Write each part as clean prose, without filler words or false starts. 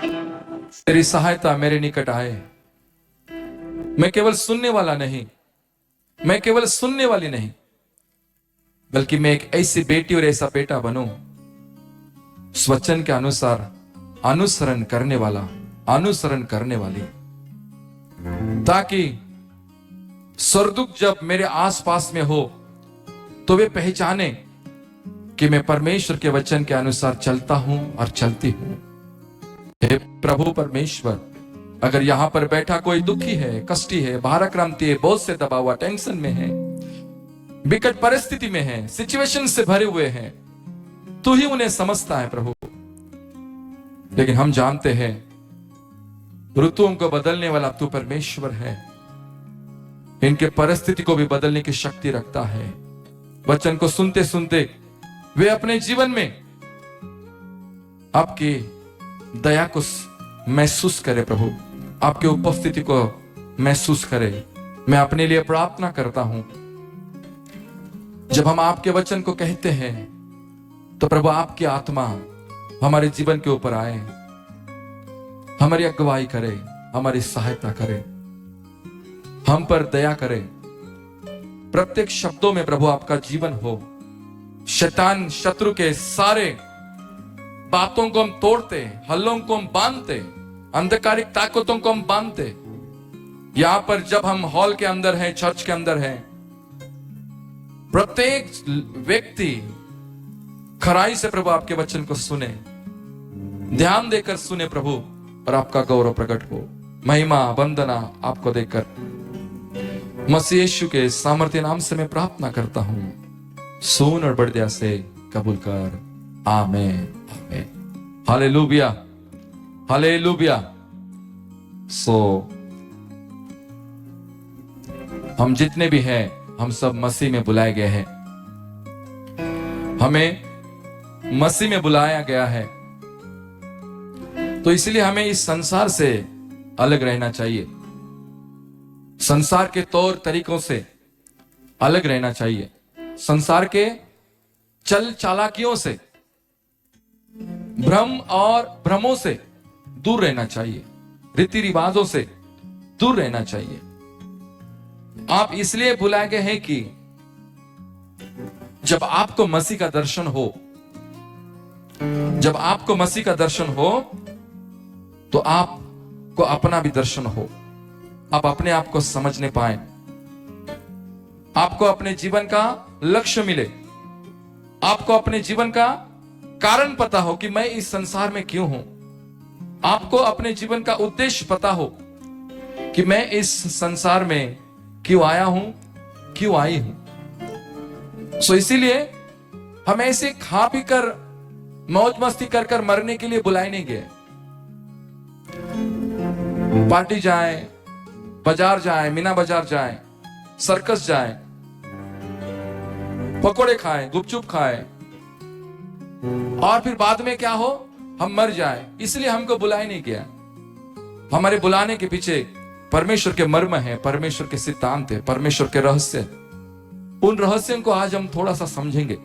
तेरी सहायता मेरे निकट आए। मैं केवल सुनने वाला नहीं, मैं केवल सुनने वाली नहीं, बल्कि मैं एक ऐसी बेटी और ऐसा बेटा बनूं उस वचन के अनुसार अनुसरण करने वाला, अनुसरण करने वाली, ताकि स्वर्गदूत जब मेरे आसपास में हो तो वे पहचाने कि मैं परमेश्वर के वचन के अनुसार चलता हूं और चलती हूं। हे प्रभु परमेश्वर, अगर यहां पर बैठा कोई दुखी है, कष्टी है, भाराक्रांति है, बोझ से दबा हुआ, टेंशन में है, विकट परिस्थिति में है, सिचुएशन से भरे हुए हैं, तू ही उन्हें समझता है प्रभु। लेकिन हम जानते हैं ऋतुओं को बदलने वाला तू परमेश्वर है, इनके परिस्थिति को भी बदलने की शक्ति रखता है। वचन को सुनते सुनते वे अपने जीवन में आपकी दया को महसूस करे प्रभु, आपकी उपस्थिति को महसूस करे। मैं अपने लिए प्रार्थना करता हूं, जब हम आपके वचन को कहते हैं तो प्रभु आपकी आत्मा हमारे जीवन के ऊपर आए, हमारी अगुवाई करे, हमारी सहायता करे, हम पर दया करे। प्रत्येक शब्दों में प्रभु आपका जीवन हो। शैतान शत्रु के सारे बातों को हम तोड़ते, हल्लों को हम बांधते, अंधकारिक ताकतों को हम बांधते। यहां पर जब हम हॉल के अंदर हैं, चर्च के अंदर हैं, प्रत्येक व्यक्ति खराई से प्रभु आपके वचन को सुने, ध्यान देकर सुने प्रभु, और आपका गौरव प्रकट हो। महिमा वंदना आपको देकर मसीह यीशु के सामर्थ्य नाम से मैं प्रार्थना करता हूं। सुन और बढ़ दया से कबूल कर। आमीन, आमीन। Hallelujah, hallelujah. हम जितने भी हैं, हम सब मसीह में बुलाए गए हैं। हमें मसीह में बुलाया गया है, तो इसलिए हमें इस संसार से अलग रहना चाहिए, संसार के तौर तरीकों से अलग रहना चाहिए, संसार के चल चालाकियों से, भ्रम और भ्रमों से दूर रहना चाहिए, रीति रिवाजों से दूर रहना चाहिए। आप इसलिए बुलाए गए हैं कि जब आपको मसीह का दर्शन हो, जब आपको मसीह का दर्शन हो तो आपको अपना भी दर्शन हो, आप अपने आप को समझने पाए, आपको अपने जीवन का लक्ष्य मिले, आपको अपने जीवन का कारण पता हो कि मैं इस संसार में क्यों हूं, आपको अपने जीवन का उद्देश्य पता हो कि मैं इस संसार में क्यों आया हूं, क्यों आई हूं। सो इसीलिए हम ऐसे खा पी कर मौज मस्ती कर कर मरने के लिए बुलाए नहीं गए। पार्टी जाए, बाजार जाए, मीना बाजार जाए, सर्कस जाए, पकोड़े खाएं, गुपचुप खाएं, और फिर बाद में क्या हो, हम मर जाए, इसलिए हमको बुलाया नहीं गया। हमारे बुलाने के पीछे परमेश्वर के मर्म है, परमेश्वर के सिद्धांत है, परमेश्वर के रहस्य। उन रहस्यों को आज हम थोड़ा सा समझेंगे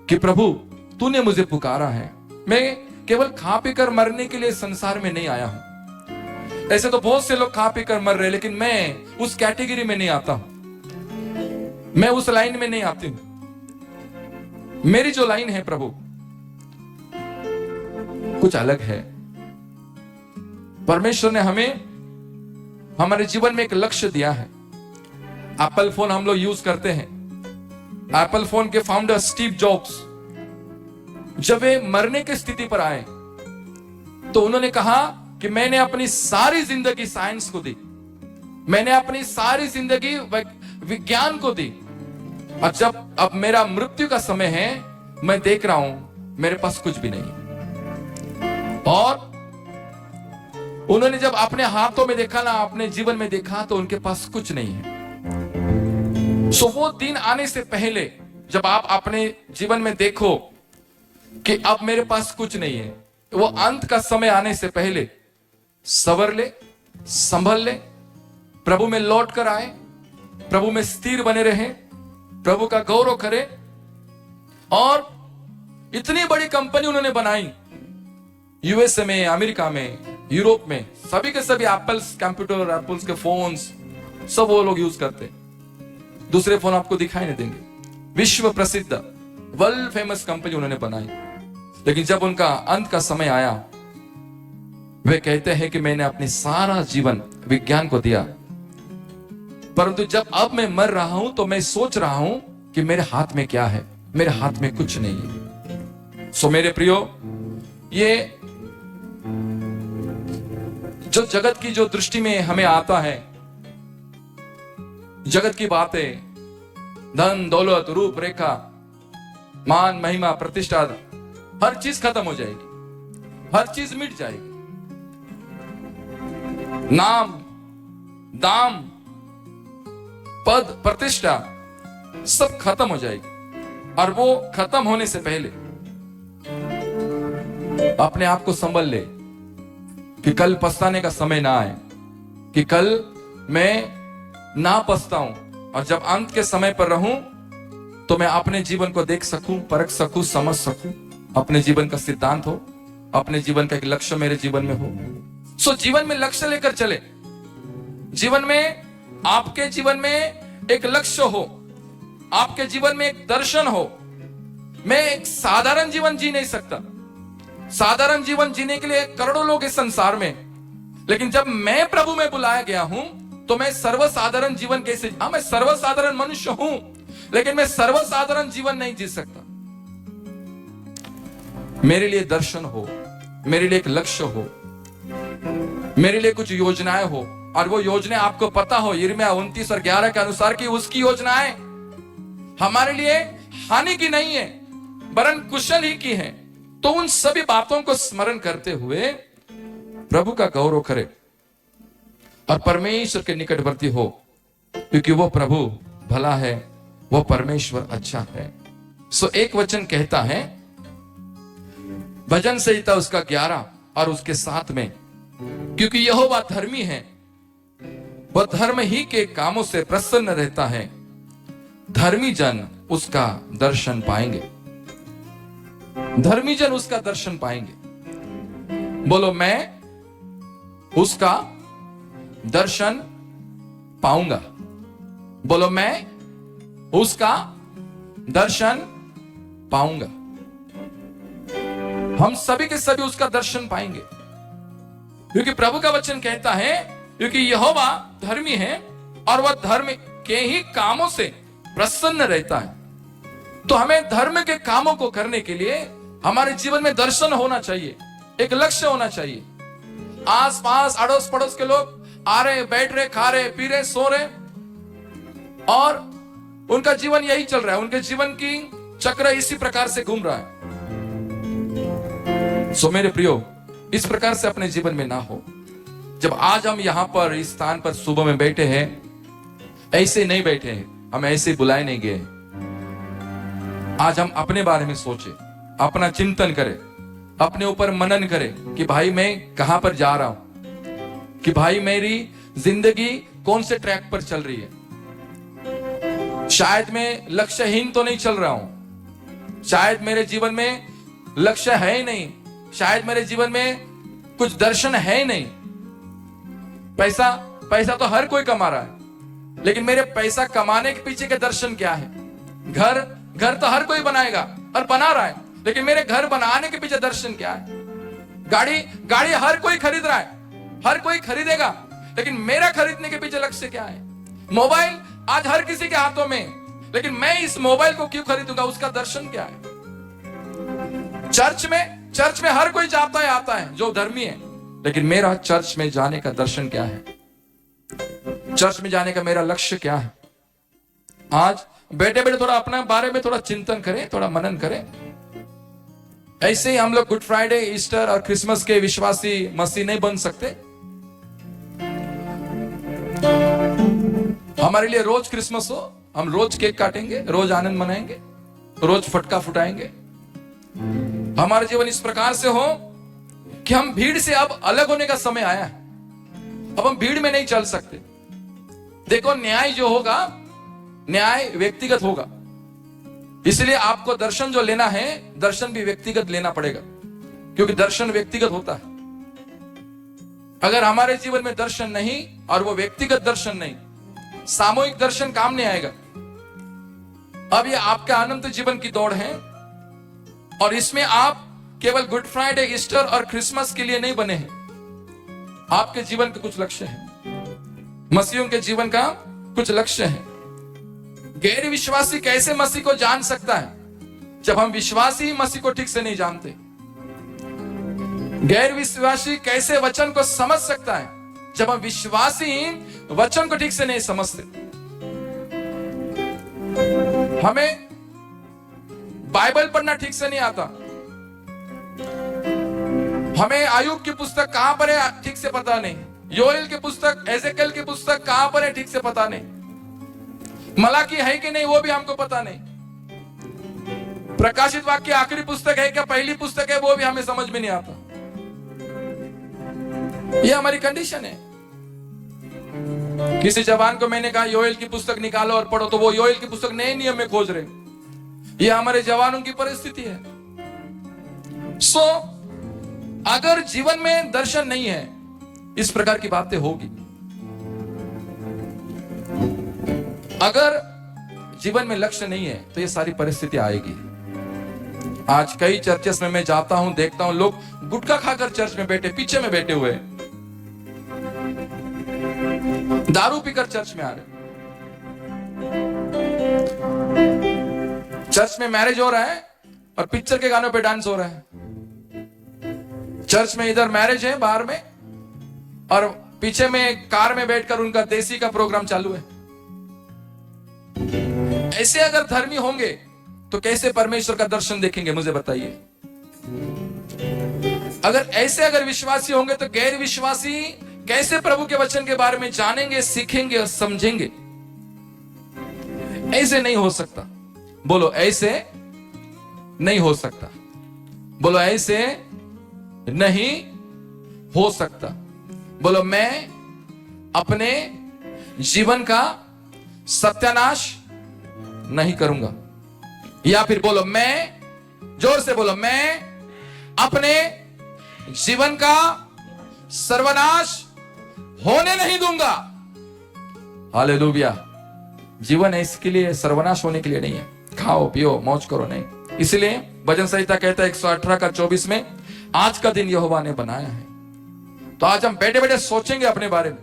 कि प्रभु तूने मुझे पुकारा है। मैं केवल खा पी कर मरने के लिए संसार में नहीं आया हूं। ऐसे तो बहुत से लोग खा पी कर मर रहे, लेकिन मैं उस कैटेगरी में नहीं आता हूं, मैं उस लाइन में नहीं आती हूं। मेरी जो लाइन है प्रभु कुछ अलग है। परमेश्वर ने हमें हमारे जीवन में एक लक्ष्य दिया है। एप्पल फोन हम लोग यूज करते हैं। एप्पल फोन के फाउंडर स्टीव जॉब्स जब वे मरने की स्थिति पर आए तो उन्होंने कहा कि मैंने अपनी सारी जिंदगी साइंस को दी, मैंने अपनी सारी जिंदगी विज्ञान को दी, और जब अब मेरा मृत्यु का समय है, मैं देख रहा हूं मेरे पास कुछ भी नहीं। और उन्होंने जब अपने हाथों में देखा ना, अपने जीवन में देखा, तो उनके पास कुछ नहीं है। सो वो दिन आने से पहले जब आप अपने जीवन में देखो कि अब मेरे पास कुछ नहीं है, वो अंत का समय आने से पहले सवर ले, संभल ले, प्रभु में लौट कर आए, प्रभु में स्थिर बने रहे, प्रभु का गौरव करें। और इतनी बड़ी कंपनी उन्होंने बनाई, यूएसए में, अमेरिका में, यूरोप में सभी के सभी एप्पल्स कंप्यूटर, एप्पल्स के फोन्स सब वो लोग यूज करते हैं। दूसरे फोन आपको दिखाई नहीं देंगे। विश्व प्रसिद्ध वर्ल्ड फेमस कंपनी उन्होंने बनाई, लेकिन जब उनका अंत का समय आया, वे कहते हैं कि मैंने अपनी सारा जीवन विज्ञान को दिया, परंतु जब अब मैं मर रहा हूं तो मैं सोच रहा हूं कि मेरे हाथ में क्या है। मेरे हाथ में कुछ नहीं है। सो मेरे प्रियो, ये जो जगत की जो दृष्टि में हमें आता है, जगत की बातें, धन दौलत, रूप रेखा, मान महिमा, प्रतिष्ठा, हर चीज खत्म हो जाएगी, हर चीज मिट जाएगी। नाम, दाम, पद, प्रतिष्ठा सब खत्म हो जाएगी। और वो खत्म होने से पहले अपने आप को संभल ले कि कल पछताने का समय ना आए, कि कल मैं ना पछताऊं, और जब अंत के समय पर रहूं तो मैं अपने जीवन को देख सकूं, परख सकूं, समझ सकूं, अपने जीवन का सिद्धांत हो, अपने जीवन का एक लक्ष्य मेरे जीवन में हो। सो जीवन में लक्ष्य लेकर चले, जीवन में, आपके जीवन में एक लक्ष्य हो, आपके जीवन में एक दर्शन हो। मैं एक साधारण जीवन जी नहीं सकता। साधारण जीवन जीने के लिए करोड़ों लोग इस संसार में, लेकिन जब मैं प्रभु में बुलाया गया हूं तो मैं सर्वसाधारण जीवन कैसे, हाँ मैं सर्वसाधारण मनुष्य हूं, लेकिन मैं सर्वसाधारण जीवन नहीं जी सकता। मेरे लिए दर्शन हो, मेरे लिए एक लक्ष्य हो, मेरे लिए कुछ योजनाएं हो, और वो योजनाएं आपको पता हो यिर्मयाह 29 और 11 के अनुसार कि उसकी योजनाएं हमारे लिए हानि की नहीं है वरन कुशल ही की है। तो उन सभी बातों को स्मरण करते हुए प्रभु का गौरव करे और परमेश्वर के निकटवर्ती हो, क्योंकि वो प्रभु भला है, वो परमेश्वर अच्छा है। सो एक वचन कहता है, भजन संहिता उसका 11 और उसके 7 में, क्योंकि यहोवा धर्मी है, वह धर्म ही के कामों से प्रसन्न रहता है, धर्मी जन उसका दर्शन पाएंगे। धर्मी जन उसका दर्शन पाएंगे। बोलो, मैं उसका दर्शन पाऊंगा। बोलो, मैं उसका दर्शन पाऊंगा। हम सभी के सभी उसका दर्शन पाएंगे, क्योंकि प्रभु का वचन कहता है, क्योंकि यहोवा धर्मी है और वह धर्म के ही कामों से प्रसन्न रहता है। तो हमें धर्म के कामों को करने के लिए हमारे जीवन में दर्शन होना चाहिए, एक लक्ष्य होना चाहिए। आस पास अड़ोस पड़ोस के लोग आ रहे, बैठ रहे, खा रहे, पी रहे, सो रहे, और उनका जीवन यही चल रहा है, उनके जीवन की चक्र इसी प्रकार से घूम रहा है। सो मेरे प्रियो, इस प्रकार से अपने जीवन में ना हो। जब आज हम यहां पर इस स्थान पर सुबह में बैठे हैं, ऐसे नहीं बैठे हैं, हम ऐसे बुलाए नहीं गए। आज हम अपने बारे में सोचे, अपना चिंतन करें, अपने ऊपर मनन करें कि भाई मैं कहां पर जा रहा हूं, कि भाई मेरी जिंदगी कौन से ट्रैक पर चल रही है। शायद मैं लक्ष्यहीन तो नहीं चल रहा हूं, शायद मेरे जीवन में लक्ष्य है ही नहीं, शायद मेरे जीवन में कुछ दर्शन है ही नहीं। पैसा तो हर कोई कमा रहा है, लेकिन मेरे पैसा कमाने के पीछे के दर्शन क्या है? घर तो हर कोई बनाएगा और बना रहा है, लेकिन मेरे घर बनाने के पीछे दर्शन क्या है? गाड़ी हर कोई खरीद रहा है, हर कोई खरीदेगा, लेकिन मेरा खरीदने के पीछे लक्ष्य क्या है? मोबाइल आज हर किसी के हाथों में, लेकिन मैं इस मोबाइल को क्यों खरीदूंगा? उसका दर्शन क्या है? चर्च में हर कोई जाता है, आता है जो धर्मी है, लेकिन मेरा चर्च में जाने का दर्शन क्या है? चर्च में जाने का मेरा लक्ष्य क्या है? आज बैठे बैठे थोड़ा अपने बारे में थोड़ा चिंतन करें, थोड़ा मनन करें। ऐसे ही हम लोग गुड फ्राइडे, ईस्टर और क्रिसमस के विश्वासी मसीह नहीं बन सकते। हमारे लिए रोज क्रिसमस हो, हम रोज केक काटेंगे, रोज आनंद मनाएंगे, रोज फटका फुटाएंगे। हमारा जीवन इस प्रकार से हो कि हम भीड़ से अब अलग होने का समय आया है। अब हम भीड़ में नहीं चल सकते। देखो, न्याय जो होगा, न्याय व्यक्तिगत होगा, इसलिए आपको दर्शन जो लेना है, दर्शन भी व्यक्तिगत लेना पड़ेगा। क्योंकि दर्शन व्यक्तिगत होता है। अगर हमारे जीवन में दर्शन नहीं और वो व्यक्तिगत दर्शन नहीं, सामूहिक दर्शन काम नहीं आएगा। अब ये आपके अनंत जीवन की दौड़ है और इसमें आप केवल गुड फ्राइडे, ईस्टर और क्रिसमस के लिए नहीं बने हैं। आपके जीवन के कुछ लक्ष्य हैं, मसीहों के जीवन का कुछ लक्ष्य है। गैर विश्वासी कैसे मसीह को जान सकता है जब हम विश्वासी मसीह को ठीक से नहीं जानते? गैर विश्वासी कैसे वचन को समझ सकता है जब हम विश्वासी वचन को ठीक से नहीं समझते? हमें बाइबल पढ़ना ठीक से नहीं आता, हमें आयुब की पुस्तक कहां पर है ठीक से पता नहीं, योएल की पुस्तक, एजेकियल की पुस्तक कहां पर है ठीक से पता नहीं, मलाकी है कि नहीं वो भी हमको पता नहीं, प्रकाशित वाक्य आखिरी पुस्तक है क्या पहली पुस्तक है वो भी हमें समझ में नहीं आता। ये हमारी कंडीशन है। किसी जवान को मैंने कहा योएल की पुस्तक निकालो और पढ़ो, तो वो योएल की पुस्तक नए नियम में खोज रहे। ये हमारे जवानों की परिस्थिति है। अगर जीवन में दर्शन नहीं है, इस प्रकार की बातें होगी। अगर जीवन में लक्ष्य नहीं है तो ये सारी परिस्थिति आएगी। आज कई चर्चेस में मैं जाता हूं, देखता हूं लोग गुटखा खाकर चर्च में बैठे, पीछे में बैठे हुए, दारू पीकर चर्च में आ रहे। चर्च में मैरिज हो रहा है और पिक्चर के गानों पे डांस हो रहा है। चर्च में इधर मैरिज है बाहर में और पीछे में कार में बैठकर उनका देसी का प्रोग्राम चालू है। ऐसे अगर धर्मी होंगे तो कैसे परमेश्वर का दर्शन देखेंगे, मुझे बताइए। अगर विश्वासी होंगे तो गैर विश्वासी कैसे प्रभु के वचन के बारे में जानेंगे, सीखेंगे और समझेंगे? ऐसे नहीं हो सकता। बोलो ऐसे नहीं हो सकता। बोलो ऐसे नहीं हो सकता। बोलो मैं अपने जीवन का सत्यानाश नहीं करूंगा। या फिर बोलो मैं, जोर से बोलो, मैं अपने जीवन का सर्वनाश होने नहीं दूंगा। हालेलुया। जीवन है इसके लिए, सर्वनाश होने के लिए नहीं है। खाओ पियो मौज करो नहीं। इसलिए भजन संहिता कहता है 118 का 24 में, आज का दिन यहोवा ने बनाया है। तो आज हम बैठे बैठे सोचेंगे अपने बारे में,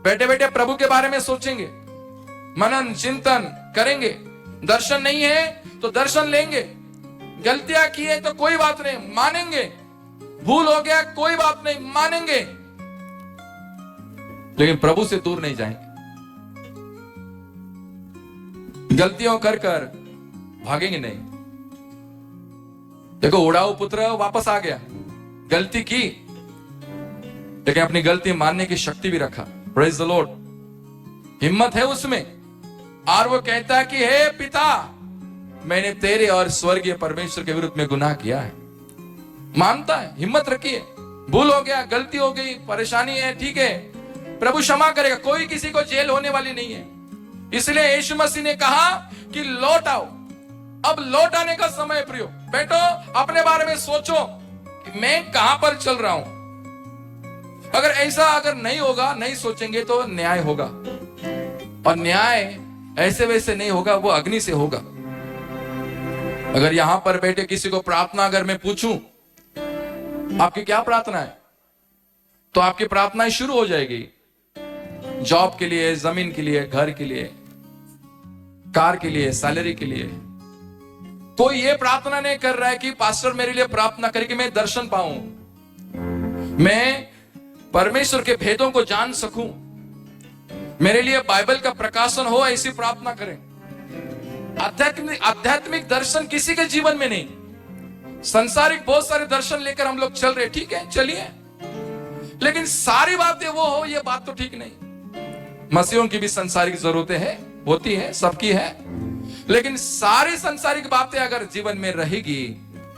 बैठे बैठे प्रभु के बारे में सोचेंगे, मनन चिंतन करेंगे। दर्शन नहीं है तो दर्शन लेंगे। गलतियां की है तो कोई बात नहीं, मानेंगे। भूल हो गया कोई बात नहीं, मानेंगे। लेकिन प्रभु से दूर नहीं जाएंगे। गलतियों कर कर भागेंगे नहीं। देखो उड़ाऊ पुत्र वापस आ गया, गलती की लेकिन अपनी गलती मानने की शक्ति भी रखा। Praise the Lord. हिम्मत है उसमें और वो कहता है कि हे पिता, मैंने तेरे और स्वर्गीय परमेश्वर के विरुद्ध में गुनाह किया है। मानता है, हिम्मत रखिए। भूल हो गया, गलती हो गई, परेशानी है, ठीक है, प्रभु क्षमा करेगा। कोई किसी को जेल होने वाली नहीं है। इसलिए यीशु मसीह ने कहा कि लौट आओ। अब लौट आने का समय प्रियो। बैठो अपने बारे में सोचो कि मैं कहां पर चल रहा हूं। अगर नहीं होगा, नहीं सोचेंगे तो न्याय होगा, और न्याय ऐसे वैसे नहीं होगा, वो अग्नि से होगा। अगर यहां पर बैठे किसी को प्रार्थना अगर मैं पूछूं आपकी क्या प्रार्थना है, तो आपकी प्रार्थनाएं शुरू हो जाएगी। जॉब के लिए, जमीन के लिए, घर के लिए, कार के लिए, सैलरी के लिए। कोई ये प्रार्थना नहीं कर रहा है कि पास्टर मेरे लिए प्रार्थना करे कि मैं दर्शन पाऊं, मैं परमेश्वर के भेदों को जान सकूं, मेरे लिए बाइबल का प्रकाशन हो, ऐसी प्रार्थना करें। आध्यात्मिक दर्शन किसी के जीवन में नहीं। संसारिक बहुत सारे दर्शन लेकर हम लोग चल रहे, ठीक है चलिए, लेकिन सारी बातें वो हो, ये बात तो ठीक नहीं। मसीहों की भी संसारिक जरूरतें हैं, होती है, सबकी है, लेकिन सारी संसारिक बातें अगर जीवन में रहेगी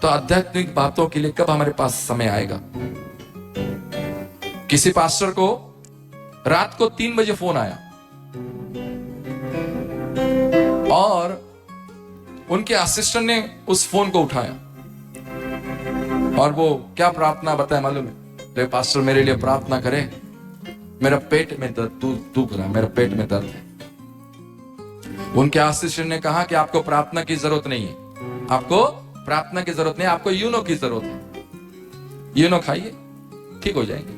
तो आध्यात्मिक बातों के लिए कब हमारे पास समय आएगा। किसी पास्टर को रात को 3 बजे फोन आया और उनके असिस्टेंट ने उस फोन को उठाया और वो क्या प्रार्थना बताए मालूम है? तो पास्टर मेरे लिए प्रार्थना करे, मेरा पेट में दर्द दुख रहा, मेरा पेट में दर्द है। उनके आशीष ने कहा कि आपको प्रार्थना की जरूरत नहीं है, आपको प्रार्थना की जरूरत नहीं, आपको यूनो की जरूरत है। यूनो खाइए, ठीक हो जाएंगे।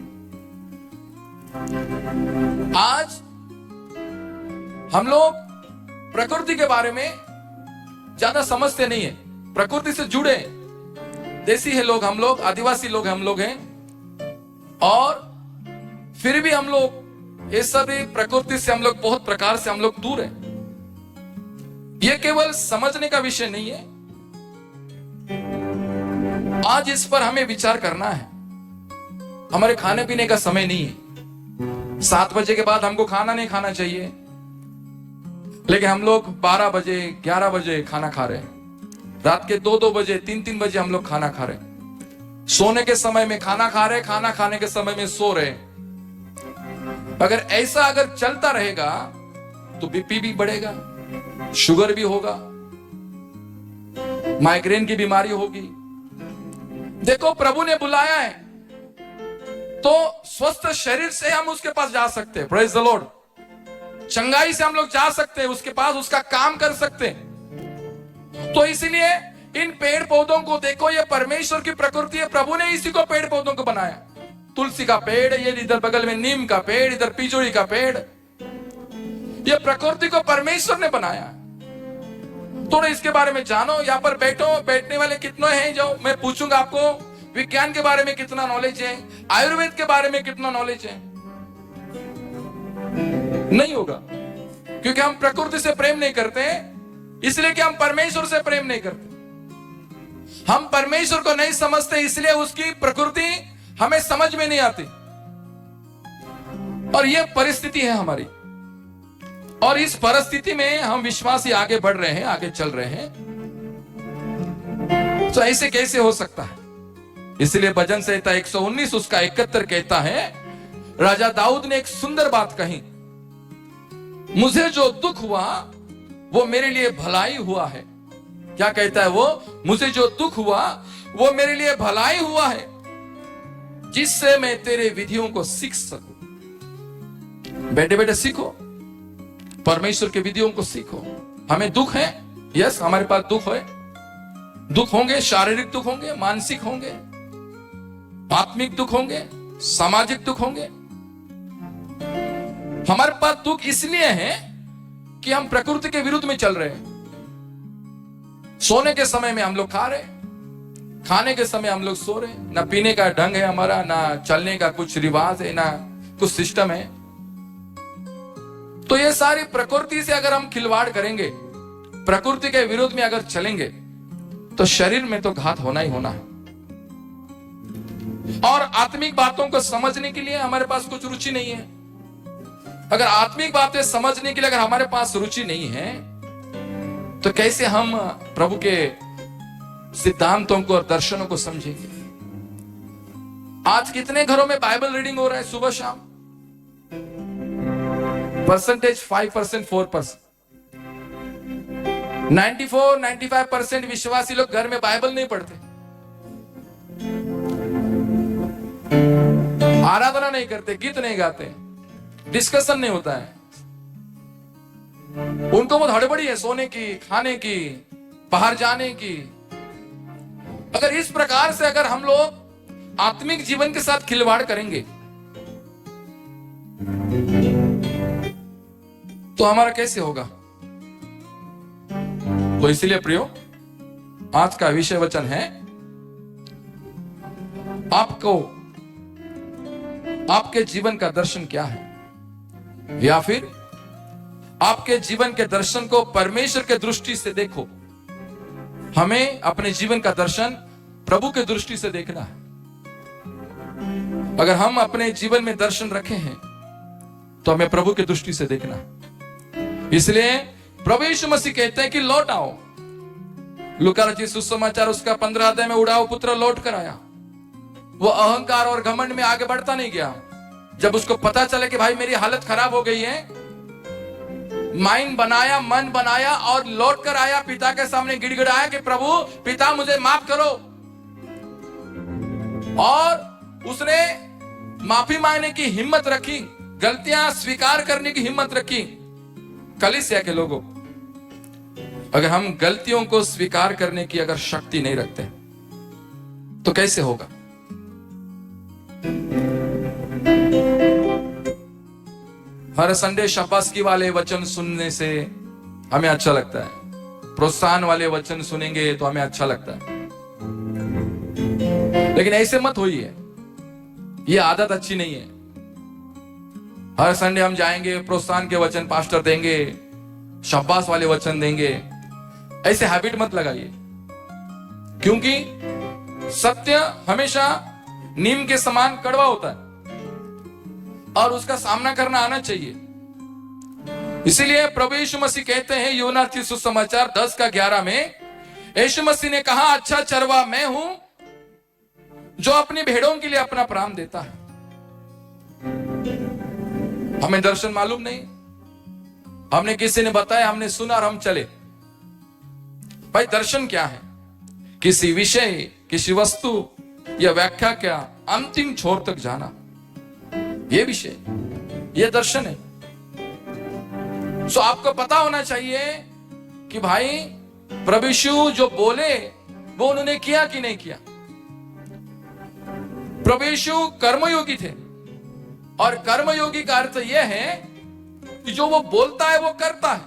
आज हम लोग प्रकृति के बारे में ज्यादा समझते नहीं है, प्रकृति से जुड़े देसी है लोग, हम लोग आदिवासी लोग हम लोग हैं, और फिर भी हम लोग ये सभी प्रकृति से हम लोग बहुत प्रकार से हम लोग दूर हैं। ये केवल समझने का विषय नहीं है, आज इस पर हमें विचार करना है। हमारे खाने पीने का समय नहीं है, 7 बजे के बाद हमको खाना नहीं खाना चाहिए, लेकिन हम लोग 12 बजे 11 बजे खाना खा रहे हैं, रात के 2-2 बजे 3-3 बजे हम लोग खाना खा रहे हैं, सोने के समय में खाना खा रहे, खाना खाने के समय में सो रहे। अगर ऐसा अगर चलता रहेगा तो बीपी भी बढ़ेगा, शुगर भी होगा, माइग्रेन की बीमारी होगी। देखो प्रभु ने बुलाया है तो स्वस्थ शरीर से हम उसके पास जा सकते हैं, प्रेज द लॉर्ड। चंगाई से हम लोग जा सकते हैं उसके पास, उसका काम कर सकते हैं। तो इसलिए इन पेड़ पौधों को देखो, ये परमेश्वर की प्रकृति है, प्रभु ने इसी को पेड़ पौधों को बनाया। तुलसी का पेड़, ये इधर बगल में नीम का पेड़, इधर पिजोड़ी का पेड़, ये प्रकृति को परमेश्वर ने बनाया। थोड़ा इसके बारे में जानो, यहाँ पर बैठो, बैठने वाले कितने हैं जो मैं पूछूंगा आपको, विज्ञान के बारे में कितना नॉलेज है, आयुर्वेद के बारे में कितना नॉलेज है? नहीं होगा, क्योंकि हम प्रकृति से प्रेम नहीं करते, इसलिए कि हम परमेश्वर से प्रेम नहीं करते। हम परमेश्वर को नहीं समझते, इसलिए उसकी प्रकृति हमें समझ में नहीं आती। और यह परिस्थिति है हमारी, और इस परिस्थिति में हम विश्वासी आगे बढ़ रहे हैं, आगे चल रहे हैं। तो ऐसे कैसे हो सकता है? इसलिए भजन संहिता 119 उसका 71 कहता है, राजा दाऊद ने एक सुंदर बात कही, मुझे जो दुख हुआ वो मेरे लिए भलाई हुआ है। क्या कहता है वो? मुझे जो दुख हुआ वो मेरे लिए भलाई हुआ है, जिससे मैं तेरे विधियों को सीख सकूं। बेटे बेटे सीखो, परमेश्वर के विधियों को सीखो। हमें दुख है, यस हमारे पास दुख है, दुख होंगे, शारीरिक दुख होंगे, मानसिक होंगे, आत्मिक दुख होंगे, सामाजिक दुख होंगे। हमारे पास दुख इसलिए है कि हम प्रकृति के विरुद्ध में चल रहे हैं। सोने के समय में हम लोग खा रहे, खाने के समय हम लोग सो रहे, ना पीने का ढंग है हमारा, ना चलने का कुछ रिवाज है, ना कुछ सिस्टम है। तो ये सारी प्रकृति से अगर हम खिलवाड़ करेंगे, प्रकृति के विरोध में अगर चलेंगे, तो शरीर में तो घात होना ही होना है। और आत्मिक बातों को समझने के लिए हमारे पास कुछ रुचि नहीं है। अगर आत्मिक बातें समझने के लिए अगर हमारे पास रुचि नहीं है, तो कैसे हम प्रभु के सिद्धांतों को और दर्शनों को समझेंगे? आज कितने घरों में बाइबल रीडिंग हो रहा है सुबह शाम? परसेंटेज 5%, 4%। 94-95% विश्वासी लोग घर में बाइबल नहीं पढ़ते, आराधना नहीं करते, गीत नहीं गाते, डिस्कशन नहीं होता है। उनको बहुत हड़बड़ी है सोने की, खाने की, बाहर जाने की। अगर इस प्रकार से अगर हम लोग आत्मिक जीवन के साथ खिलवाड़ करेंगे, तो हमारा कैसे होगा? तो इसलिए प्रियो, आज का विषय वचन है, आपको आपके जीवन का दर्शन क्या है, या फिर आपके जीवन के दर्शन को परमेश्वर के दृष्टि से देखो। हमें अपने जीवन का दर्शन प्रभु के दृष्टि से देखना है। अगर हम अपने जीवन में दर्शन रखे हैं, तो हमें प्रभु की दृष्टि से देखना है। इसलिए प्रभु यीशु मसीह कहते हैं कि लौट आओ। लूका रचित सुसमाचार उसका 15 अध्याय में, उड़ाओ पुत्र लौट कर आया। वो अहंकार और घमंड में आगे बढ़ता नहीं गया। जब उसको पता चले कि भाई मेरी हालत खराब हो गई है, माइंड बनाया, मन बनाया और लौट कर आया, पिता के सामने गिड़गिड़ाया कि प्रभु पिता मुझे माफ करो। और उसने माफी मांगने की हिम्मत रखी, गलतियां स्वीकार करने की हिम्मत रखी। कलीसिया के लोगों, अगर हम गलतियों को स्वीकार करने की अगर शक्ति नहीं रखते तो कैसे होगा? हर संडे शाबाशी वाले वचन सुनने से हमें अच्छा लगता है, प्रोत्साहन वाले वचन सुनेंगे तो हमें अच्छा लगता है, लेकिन ऐसे मत होइए, ये आदत अच्छी नहीं है। हर संडे हम जाएंगे, प्रोत्साहन के वचन पास्टर देंगे, शाबाश वाले वचन देंगे, ऐसे हैबिट मत लगाइए, क्योंकि सत्य हमेशा नीम के समान कड़वा होता है और उसका सामना करना आना चाहिए। इसीलिए प्रभु यीशु मसीह कहते हैं यूहन्ना सुसमाचार 10:11 में, यीशु मसीह ने कहा, अच्छा चरवा मैं हूं जो अपनी भेड़ों के लिए अपना प्राण देता है। हमें दर्शन मालूम नहीं, हमने किसी ने बताया, हमने सुना और हम चले। भाई दर्शन क्या है? किसी विषय, किसी वस्तु या व्याख्या क्या, अंतिम छोर तक जाना, ये विषय, ये दर्शन है। सो आपको पता होना चाहिए कि भाई प्रभु यीशु जो बोले वो उन्होंने किया कि नहीं किया। प्रभु यीशु कर्मयोगी थे और कर्मयोगी का अर्थ यह है कि जो वो बोलता है वो करता है,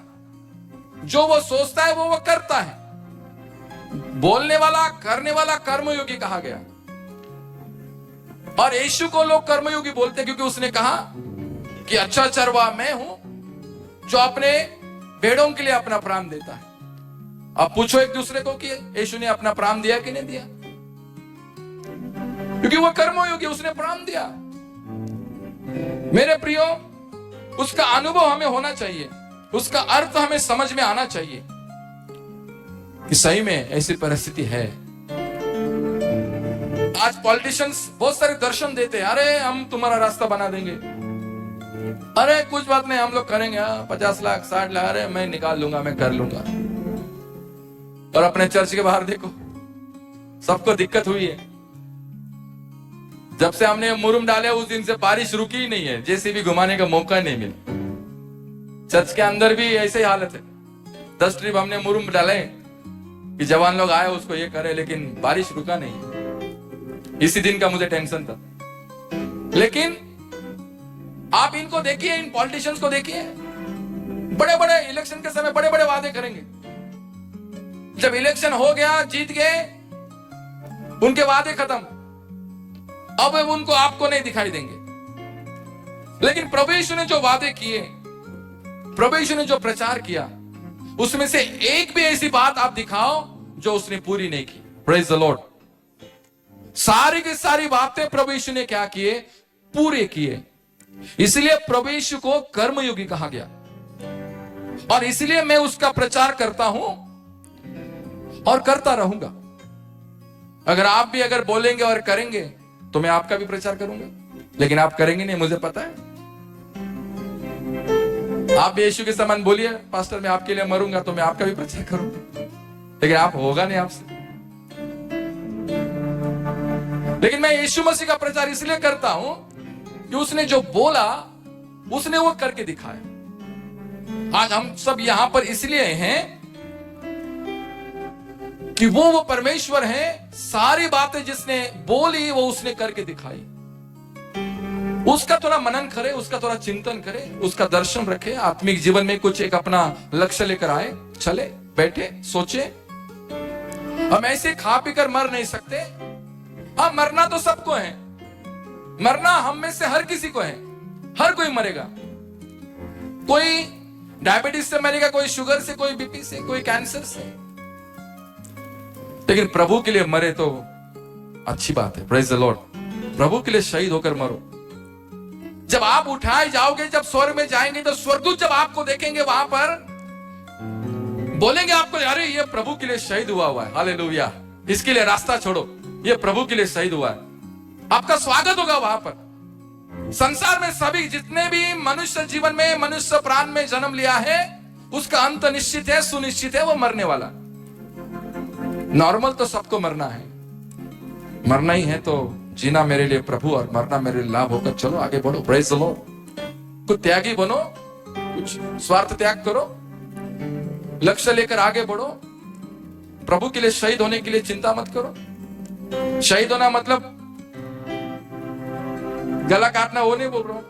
जो वो सोचता है वो करता है। बोलने वाला, करने वाला कर्मयोगी कहा गया। और यीशु को लोग कर्मयोगी बोलते हैं क्योंकि उसने कहा कि अच्छा चरवा मैं हूं जो अपने भेड़ों के लिए अपना प्राण देता है। अब पूछो एक दूसरे को कि यीशु ने अपना प्राण दिया कि नहीं दिया, क्योंकि वो कर्मयोगी, उसने प्राण दिया। मेरे प्रियो, उसका अनुभव हमें होना चाहिए, उसका अर्थ हमें समझ में आना चाहिए कि सही में ऐसी परिस्थिति है। आज पॉलिटिशियंस बहुत सारे दर्शन देते हैं, अरे हम तुम्हारा रास्ता बना देंगे, अरे कुछ बात नहीं हम लोग करेंगे, 50 लाख 60 लाख, अरे मैं निकाल लूंगा, मैं कर लूंगा। और अपने चर्च के बाहर देखो, सबको दिक्कत हुई है। जब से हमने मुरुम डाले उस दिन से बारिश रुकी ही नहीं है, जेसीबी घुमाने का मौका नहीं मिला। चर्च के अंदर भी ऐसे ही हालत है, 10 ट्रिप हमने मुरुम डाले कि जवान लोग आए उसको ये करे, लेकिन बारिश रुका नहीं। इसी दिन का मुझे टेंशन था। लेकिन आप इनको देखिए, इन पॉलिटिशियंस को देखिए, बड़े बड़े इलेक्शन के समय बड़े बड़े वादे करेंगे, जब इलेक्शन हो गया, जीत गए, उनके वादे खत्म, अब उनको आपको नहीं दिखाई देंगे। लेकिन प्रभु यीशु ने जो वादे किए, प्रभु यीशु ने जो प्रचार किया, उसमें से एक भी ऐसी बात आप दिखाओ जो उसने पूरी नहीं की। Praise the Lord. सारी की सारी बातें प्रभु यीशु ने क्या किए? पूरे किए। इसलिए प्रभु यीशु को कर्मयोगी कहा गया और इसलिए मैं उसका प्रचार करता हूं और करता रहूंगा। अगर आप भी अगर बोलेंगे और करेंगे तो मैं आपका भी प्रचार करूंगा, लेकिन आप करेंगे नहीं, मुझे पता है। आप भी यीशु के समान बोलिए, पास्टर मैं आपके लिए मरूंगा, तो मैं आपका भी प्रचार करूंगा, लेकिन आप होगा नहीं आपसे। लेकिन मैं यीशु मसीह का प्रचार इसलिए करता हूं कि उसने जो बोला उसने वो करके दिखाया। आज हम सब यहां पर इसलिए हैं कि वो परमेश्वर है, सारी बातें जिसने बोली वो उसने करके दिखाई। उसका थोड़ा मनन करे, उसका थोड़ा चिंतन करे, उसका दर्शन रखे, आत्मिक जीवन में कुछ एक अपना लक्ष्य लेकर आए, चले, बैठे, सोचे। हम ऐसे खा पी कर मर नहीं सकते। हाँ, मरना तो सबको है, मरना हम में से हर किसी को है, हर कोई मरेगा। कोई डायबिटीज से मरेगा, कोई शुगर से, कोई बीपी से, कोई कैंसर से, लेकिन प्रभु के लिए मरे तो अच्छी बात है। Praise the Lord. प्रभु के लिए शहीद होकर मरो। जब आप उठाए जाओगे, जब स्वर्ग में जाएंगे, तो स्वर्गदूत जब आपको देखेंगे वहां पर बोलेंगे आपको, अरे ये प्रभु के लिए शहीद हुआ है, हालेलुया, इसके लिए रास्ता छोड़ो, ये प्रभु के लिए शहीद हुआ है। आपका स्वागत होगा वहां पर। संसार में सभी जितने भी मनुष्य जीवन में, मनुष्य प्राण में जन्म लिया है, उसका अंत निश्चित है, सुनिश्चित है, वो मरने वाला। नॉर्मल तो सबको मरना है, मरना ही है तो जीना मेरे लिए प्रभु और मरना मेरे लिए लाभ होकर चलो आगे बढ़ो, प्रेज द लॉर्ड। कुछ त्यागी बनो, कुछ स्वार्थ त्याग करो, लक्ष्य लेकर आगे बढ़ो। प्रभु के लिए शहीद होने के लिए चिंता मत करो। शहीद होना मतलब गला काटना वो नहीं बोल रहा हूं।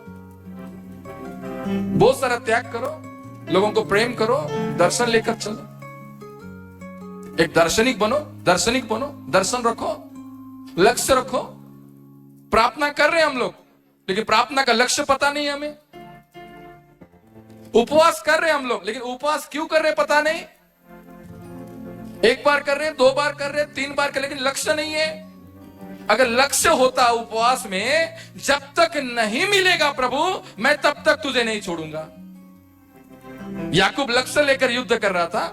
बहुत सारा त्याग करो, लोगों को प्रेम करो, दर्शन लेकर चलो। एक दार्शनिक बनो, दार्शनिक बनो, दर्शन रखो, लक्ष्य रखो। प्रार्थना कर रहे हैं हम लोग, लेकिन प्रार्थना का लक्ष्य पता नहीं हमें। उपवास कर रहे हैं हम लोग, लेकिन उपवास क्यों कर रहे हैं पता नहीं। एक बार कर रहे हैं, 2 बार कर रहे हैं, 3 बार कर, लेकिन लक्ष्य नहीं है। अगर लक्ष्य होता उपवास में, जब तक नहीं मिलेगा प्रभु मैं तब तक तुझे नहीं छोड़ूंगा। याकूब लक्ष्य लेकर युद्ध कर रहा था,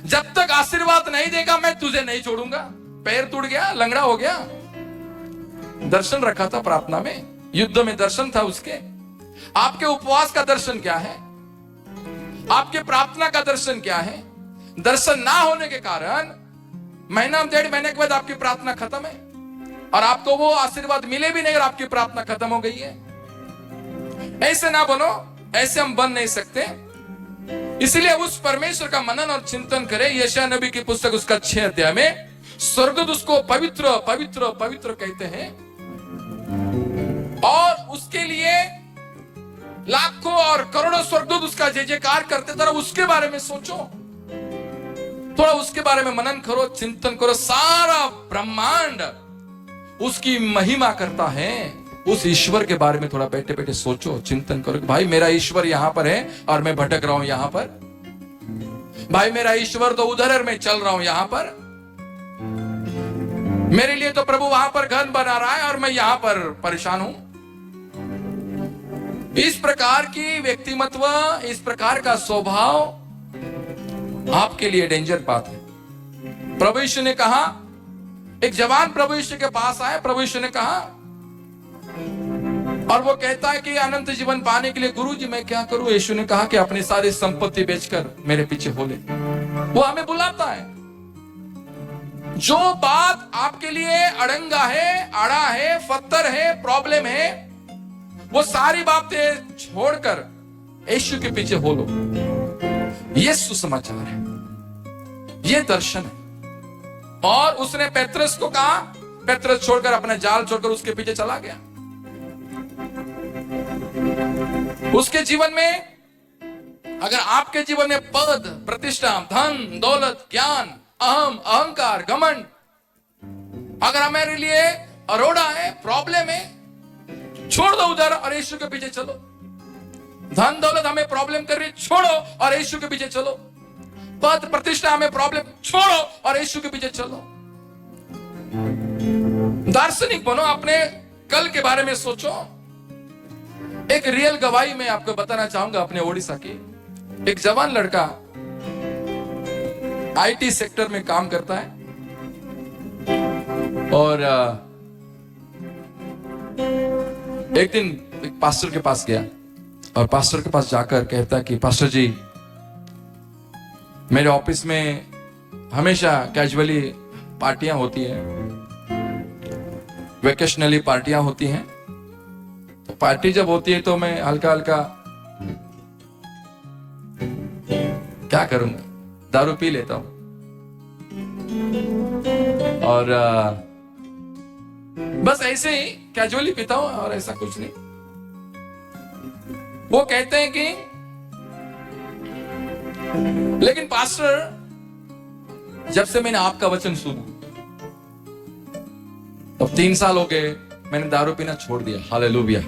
जब तक आशीर्वाद नहीं देगा मैं तुझे नहीं छोड़ूंगा। पैर टूट गया, लंगड़ा हो गया, दर्शन रखा था प्रार्थना में, युद्ध में दर्शन था उसके। आपके उपवास का दर्शन क्या है? आपके प्रार्थना का दर्शन क्या है? दर्शन ना होने के कारण महीना 1.5 महीने के बाद आपकी प्रार्थना खत्म है और आपको वो आशीर्वाद मिले भी नहीं और आपकी प्रार्थना खत्म हो गई है। ऐसे ना बनो, ऐसे हम बन नहीं सकते। इसलिए उस परमेश्वर का मनन और चिंतन करें। यशायाह नबी की पुस्तक उसका 6 अध्याय में स्वर्गदूत उसको पवित्र पवित्र पवित्र कहते हैं और उसके लिए लाखों और करोड़ों स्वर्गदूत उसका जय जयकार करते। जरा उसके बारे में सोचो, थोड़ा उसके बारे में मनन करो, चिंतन करो। सारा ब्रह्मांड उसकी महिमा करता है। उस ईश्वर के बारे में थोड़ा बैठे बैठे सोचो, चिंतन करो। भाई मेरा ईश्वर यहां पर है और मैं भटक रहा हूं यहां पर। भाई मेरा ईश्वर तो उधर है, मैं चल रहा हूं यहां पर। मेरे लिए तो प्रभु वहां पर घर बना रहा है और मैं यहां पर परेशान हूं। इस प्रकार की व्यक्तिमत्व, इस प्रकार का स्वभाव आपके लिए डेंजर बात है। प्रभु यीशु ने कहा, एक जवान प्रभु यीशु के पास आए, प्रभु यीशु ने कहा और वो कहता है कि अनंत जीवन पाने के लिए गुरुजी मैं क्या करूं? यीशु ने कहा कि अपनी सारी संपत्ति बेचकर मेरे पीछे हो ले। वो हमें बुलाता है। जो बात आपके लिए अड़ंगा है, आड़ा है, पत्थर है, प्रॉब्लम है, वो सारी बातें छोड़कर यीशु के पीछे हो लो। ये सुसमाचार है, ये दर्शन है। और उसने पेत्रस को कहा, पेत्रस छोड़कर अपना जाल छोड़कर उसके पीछे चला गया। उसके जीवन में, अगर आपके जीवन में पद, प्रतिष्ठा, धन, दौलत, ज्ञान, अहम, अहंकार, घमंड अगर हमारे लिए अरोड़ा है, प्रॉब्लम है, छोड़ दो उधर और यीशु के पीछे चलो। धन दौलत हमें प्रॉब्लम कर रही, छोड़ो और यीशु के पीछे चलो। पद प्रतिष्ठा हमें प्रॉब्लम, छोड़ो और यीशु के पीछे चलो। दार्शनिक बनो, अपने कल के बारे में सोचो। एक रियल गवाही मैं आपको बताना चाहूंगा अपने ओडिशा की। एक जवान लड़का आईटी सेक्टर में काम करता है और एक दिन एक पास्टर के पास गया और पास्टर के पास जाकर कहता कि पास्टर जी, मेरे ऑफिस में हमेशा कैजुअली पार्टियां होती है, वेकेशनली पार्टियां होती हैं। तो पार्टी जब होती है तो मैं हल्का हल्का क्या करूंगा, दारू पी लेता हूं और बस ऐसे ही कैजुअली पीता हूं और ऐसा कुछ नहीं। वो कहते हैं कि लेकिन पास्टर, जब से मैंने आपका वचन सुना, अब 3 साल हो गए, मैंने दारू पीना छोड़ दिया। हालेलुया।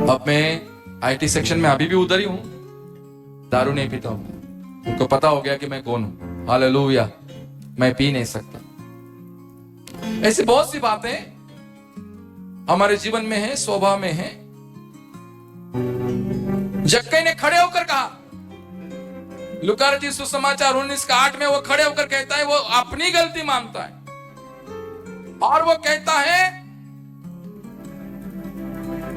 अब मैं आईटी सेक्शन में अभी भी उधर ही हूं, दारू नहीं पीता हूं। उनको पता हो गया कि मैं कौन हूं। हालेलुया। मैं पी नहीं सकता। ऐसी बहुत सी बातें हमारे जीवन में है, स्वभाव में है। जक्कई ने खड़े होकर कहा, लूका रचित सुसमाचार 19:8 में वो खड़े होकर कहता है, वो अपनी गलती मानता है और वो कहता है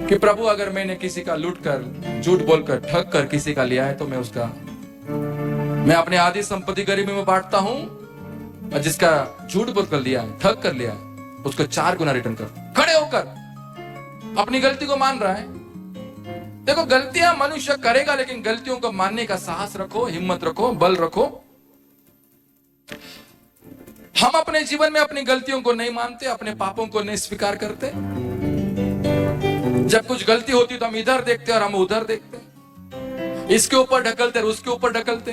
कि प्रभु, अगर मैंने किसी का लूट कर, झूठ बोलकर, ठग कर किसी का लिया है तो मैं अपने आधी संपत्ति गरीबी में बांटता हूं और जिसका झूठ बोलकर लिया है, ठग कर लिया है, उसको 4 गुना रिटर्न कर। खड़े होकर अपनी गलती को मान रहा है। देखो, गलतियां मनुष्य करेगा, लेकिन गलतियों को मानने का साहस रखो, हिम्मत रखो, बल रखो। हम अपने जीवन में अपनी गलतियों को नहीं मानते, अपने पापों को नहीं स्वीकार करते। जब कुछ गलती होती तो हम इधर देखते और हम उधर देखते, इसके ऊपर ढकलते और उसके ऊपर ढकलते।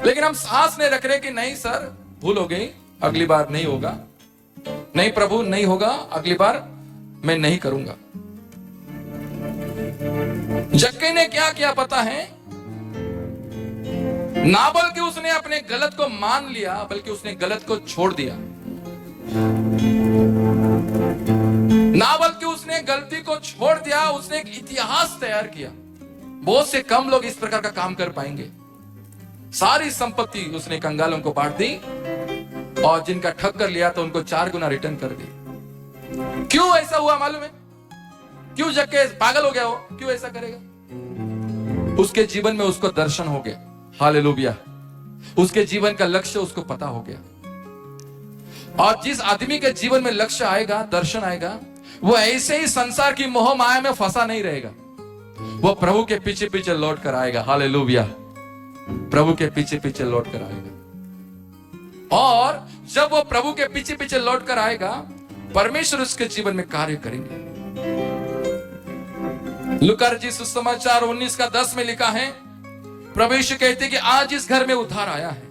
लेकिन हम साहस नहीं रख रहे कि नहीं सर, भूल हो गई, अगली बार नहीं होगा। नहीं प्रभु, नहीं होगा, अगली बार मैं नहीं करूंगा। जक्कई ने क्या किया पता है? ना बल्कि उसने अपने गलत को मान लिया, बल्कि उसने गलत को छोड़ दिया। ना बल्कि उसने गलती को छोड़ दिया, उसने एक इतिहास तैयार किया। बहुत से कम लोग इस प्रकार का काम कर पाएंगे। सारी संपत्ति उसने कंगालों को बांट दी, और जिनका ठग कर लिया तो उनको 4 गुना रिटर्न कर दी। क्यों ऐसा हुआ मालूम है? क्यों जक्कई पागल हो गया वो? क्यों ऐसा करेगा? उसके जीवन में उसको दर्शन हो गया। हालेलुया। उसके जीवन का लक्ष्य उसको पता हो गया। और जिस आदमी के जीवन में लक्ष्य आएगा, दर्शन आएगा, वो ऐसे ही संसार की मोह माया में फंसा नहीं रहेगा। वो प्रभु के पीछे पीछे लौट कर आएगा। हालेलुया। प्रभु के पीछे पीछे लौट कर आएगा। और जब वो प्रभु के पीछे पीछे लौट कर आएगा, परमेश्वर उसके जीवन में कार्य करेंगे। लूका रचित सुसमाचार 19:10 में लिखा है, प्रभु यीशु कहते कि आज इस घर में उद्धार आया है।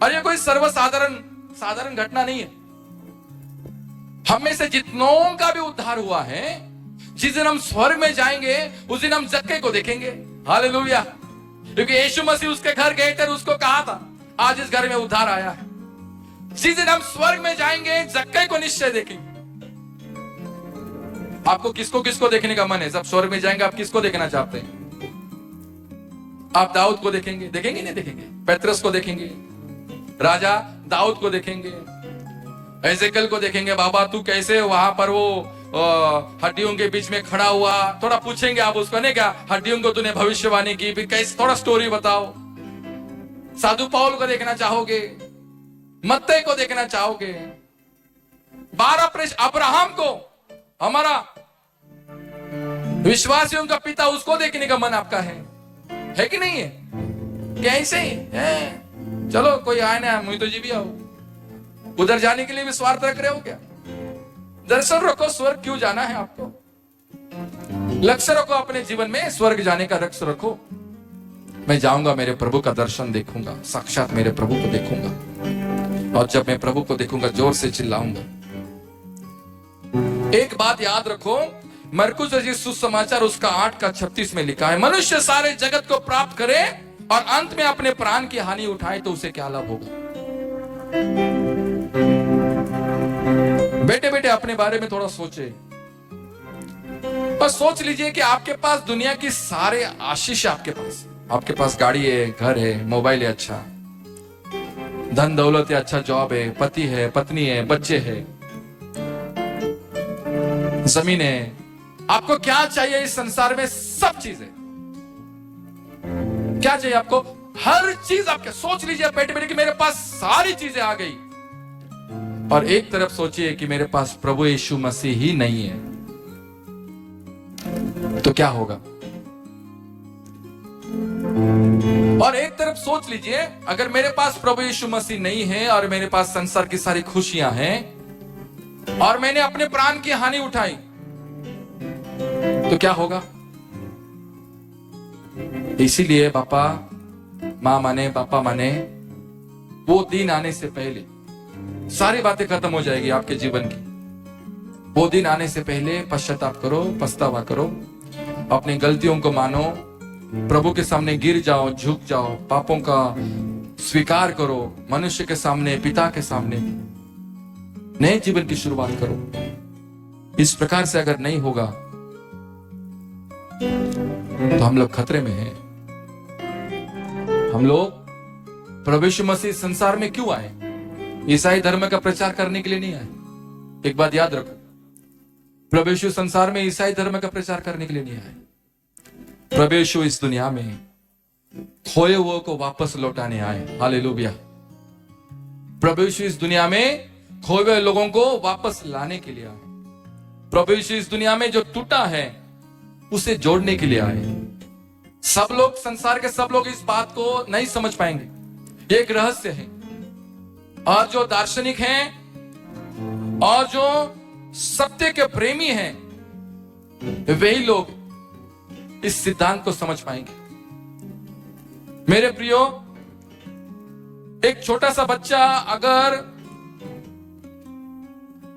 और ये कोई साधारण घटना नहीं है। हम में से जितनों का भी उद्धार हुआ है, जिस दिन हम स्वर्ग में जाएंगे उस दिन हम जक्कई को देखेंगे। हालेलुया। क्योंकि यीशु मसीह उसके घर गए थे और उसको कहा था आज इस घर में उद्धार आया है। जिस दिन हम स्वर्ग में जाएंगे जक्कई को निश्चय देखेंगे। आपको किसको किसको देखने का मन है? सब स्वर्ग में जाएंगे, आप किसको देखना चाहते हैं? आप दाऊद को देखेंगे? देखेंगे नहीं देखेंगे? पेत्रस को देखेंगे, राजा दाऊद को देखेंगे, एजेकियल को देखेंगे। बाबा तू कैसे वहां पर वो हड्डियों के बीच में खड़ा हुआ? थोड़ा पूछेंगे आप उसको, नहीं क्या हड्डियों को तूने भविष्यवाणी की, फिर कैसे, थोड़ा स्टोरी बताओ। साधु पौल को देखना चाहोगे? मत्ती को देखना चाहोगे? 12 प्रेषित अब्राहम को, हमारा विश्वासियों का पिता, उसको देखने का मन आपका है कि नहीं है? कैसे है? चलो कोई आए ना, मुझे तो जी भी आओ। उधर जाने के लिए भी स्वार्थ रख रहे हो क्या? दर्शन रखो, स्वर्ग क्यों जाना है आपको? लक्ष्य रखो अपने जीवन में, स्वर्ग जाने का लक्ष्य रखो। मैं जाऊंगा, मेरे प्रभु का दर्शन देखूंगा, साक्षात मेरे प्रभु को देखूंगा। और जब मैं प्रभु को देखूंगा जोर से चिल्लाऊंगा। एक बात याद रखो, मरकुस रचित सुसमाचार उसका 8:36 में लिखा है, मनुष्य सारे जगत को प्राप्त करे और अंत में अपने प्राण की हानि उठाए तो उसे क्या लाभ होगा? बेटे बेटे अपने बारे में थोड़ा सोचे। बस सोच लीजिए कि आपके पास दुनिया की सारे आशीष आपके पास गाड़ी है, घर है, मोबाइल है, अच्छा धन दौलत है, अच्छा जॉब है, पति है, पत्नी है, बच्चे है, जमीन है। आपको क्या चाहिए इस संसार में? सब चीजें। क्या चाहिए आपको? हर चीज आपके। सोच लीजिए बेटे बेटे कि मेरे पास सारी चीजें आ गई, और एक तरफ सोचिए कि मेरे पास प्रभु यीशु मसीह ही नहीं है, तो क्या होगा? और एक तरफ सोच लीजिए अगर मेरे पास प्रभु यीशु मसीह नहीं है और मेरे पास संसार की सारी खुशियां हैं और मैंने अपने प्राण की हानि उठाई, तो क्या होगा? इसीलिए पापा मां माने, पापा माने, वो दिन आने से पहले सारी बातें खत्म हो जाएगी आपके जीवन की। वो दिन आने से पहले पश्चाताप करो, पछतावा करो, अपनी गलतियों को मानो, प्रभु के सामने गिर जाओ, झुक जाओ, पापों का स्वीकार करो, मनुष्य के सामने, पिता के सामने नए जीवन की शुरुआत करो। इस प्रकार से अगर नहीं होगा तो हम लोग खतरे में हैं। हम लोग प्रभु यीशु मसीह संसार में क्यों आए? ईसाई धर्म का प्रचार करने के लिए नहीं आए। एक बात याद रखो, प्रभु यीशु संसार में ईसाई धर्म का प्रचार करने के लिए नहीं आए। प्रभु यीशु इस दुनिया में खोए हुए को वापस लौटाने आए। हालेलुया। प्रभु यीशु इस दुनिया में खोए हुए लोगों को वापस लाने के लिए आए। प्रभु यीशु इस दुनिया में जो टूटा है उसे जोड़ने के लिए आए। सब लोग, संसार के सब लोग इस बात को नहीं समझ पाएंगे, ये एक रहस्य है। और जो दार्शनिक हैं और जो सत्य के प्रेमी हैं, वही लोग इस सिद्धांत को समझ पाएंगे। मेरे प्रियो, एक छोटा सा बच्चा अगर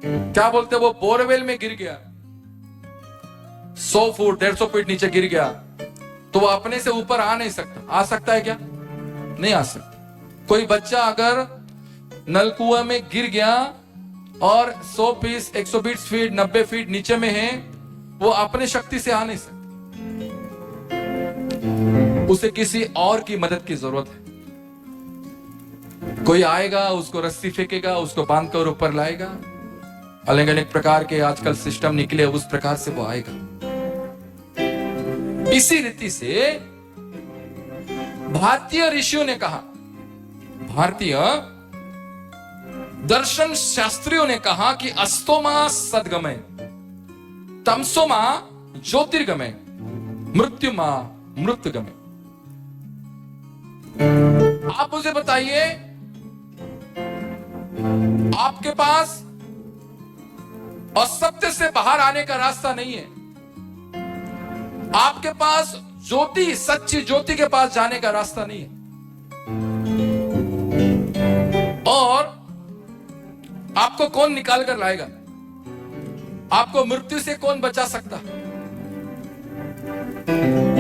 क्या बोलते वो बोरवेल में गिर गया, 100 फुट 150 फीट नीचे गिर गया, तो वो अपने से ऊपर आ नहीं सकता। आ सकता है क्या? नहीं आ सकता। कोई बच्चा अगर नलकुआ में गिर गया और 100 फीट 120 फीट 90 फीट नीचे में है, वो अपने शक्ति से आ नहीं सकता। उसे किसी और की मदद की जरूरत है। कोई आएगा, उसको रस्सी फेंकेगा, उसको बांध कर ऊपर लाएगा। अलग अलग प्रकार के आजकल सिस्टम निकले, उस प्रकार से वो आएगा। इसी रीति से भारतीय ऋषियों ने कहा, भारतीय दर्शन शास्त्रियों ने कहा कि अस्तोमा सद्गमय, तमसोमा ज्योतिर्गमय, मृत्युमा मृतगमय। आप मुझे बताइए, आपके पास असत्य से बाहर आने का रास्ता नहीं है। आपके पास ज्योति, सच्ची ज्योति के पास जाने का रास्ता नहीं है। और आपको कौन निकाल कर लाएगा? आपको मृत्यु से कौन बचा सकता?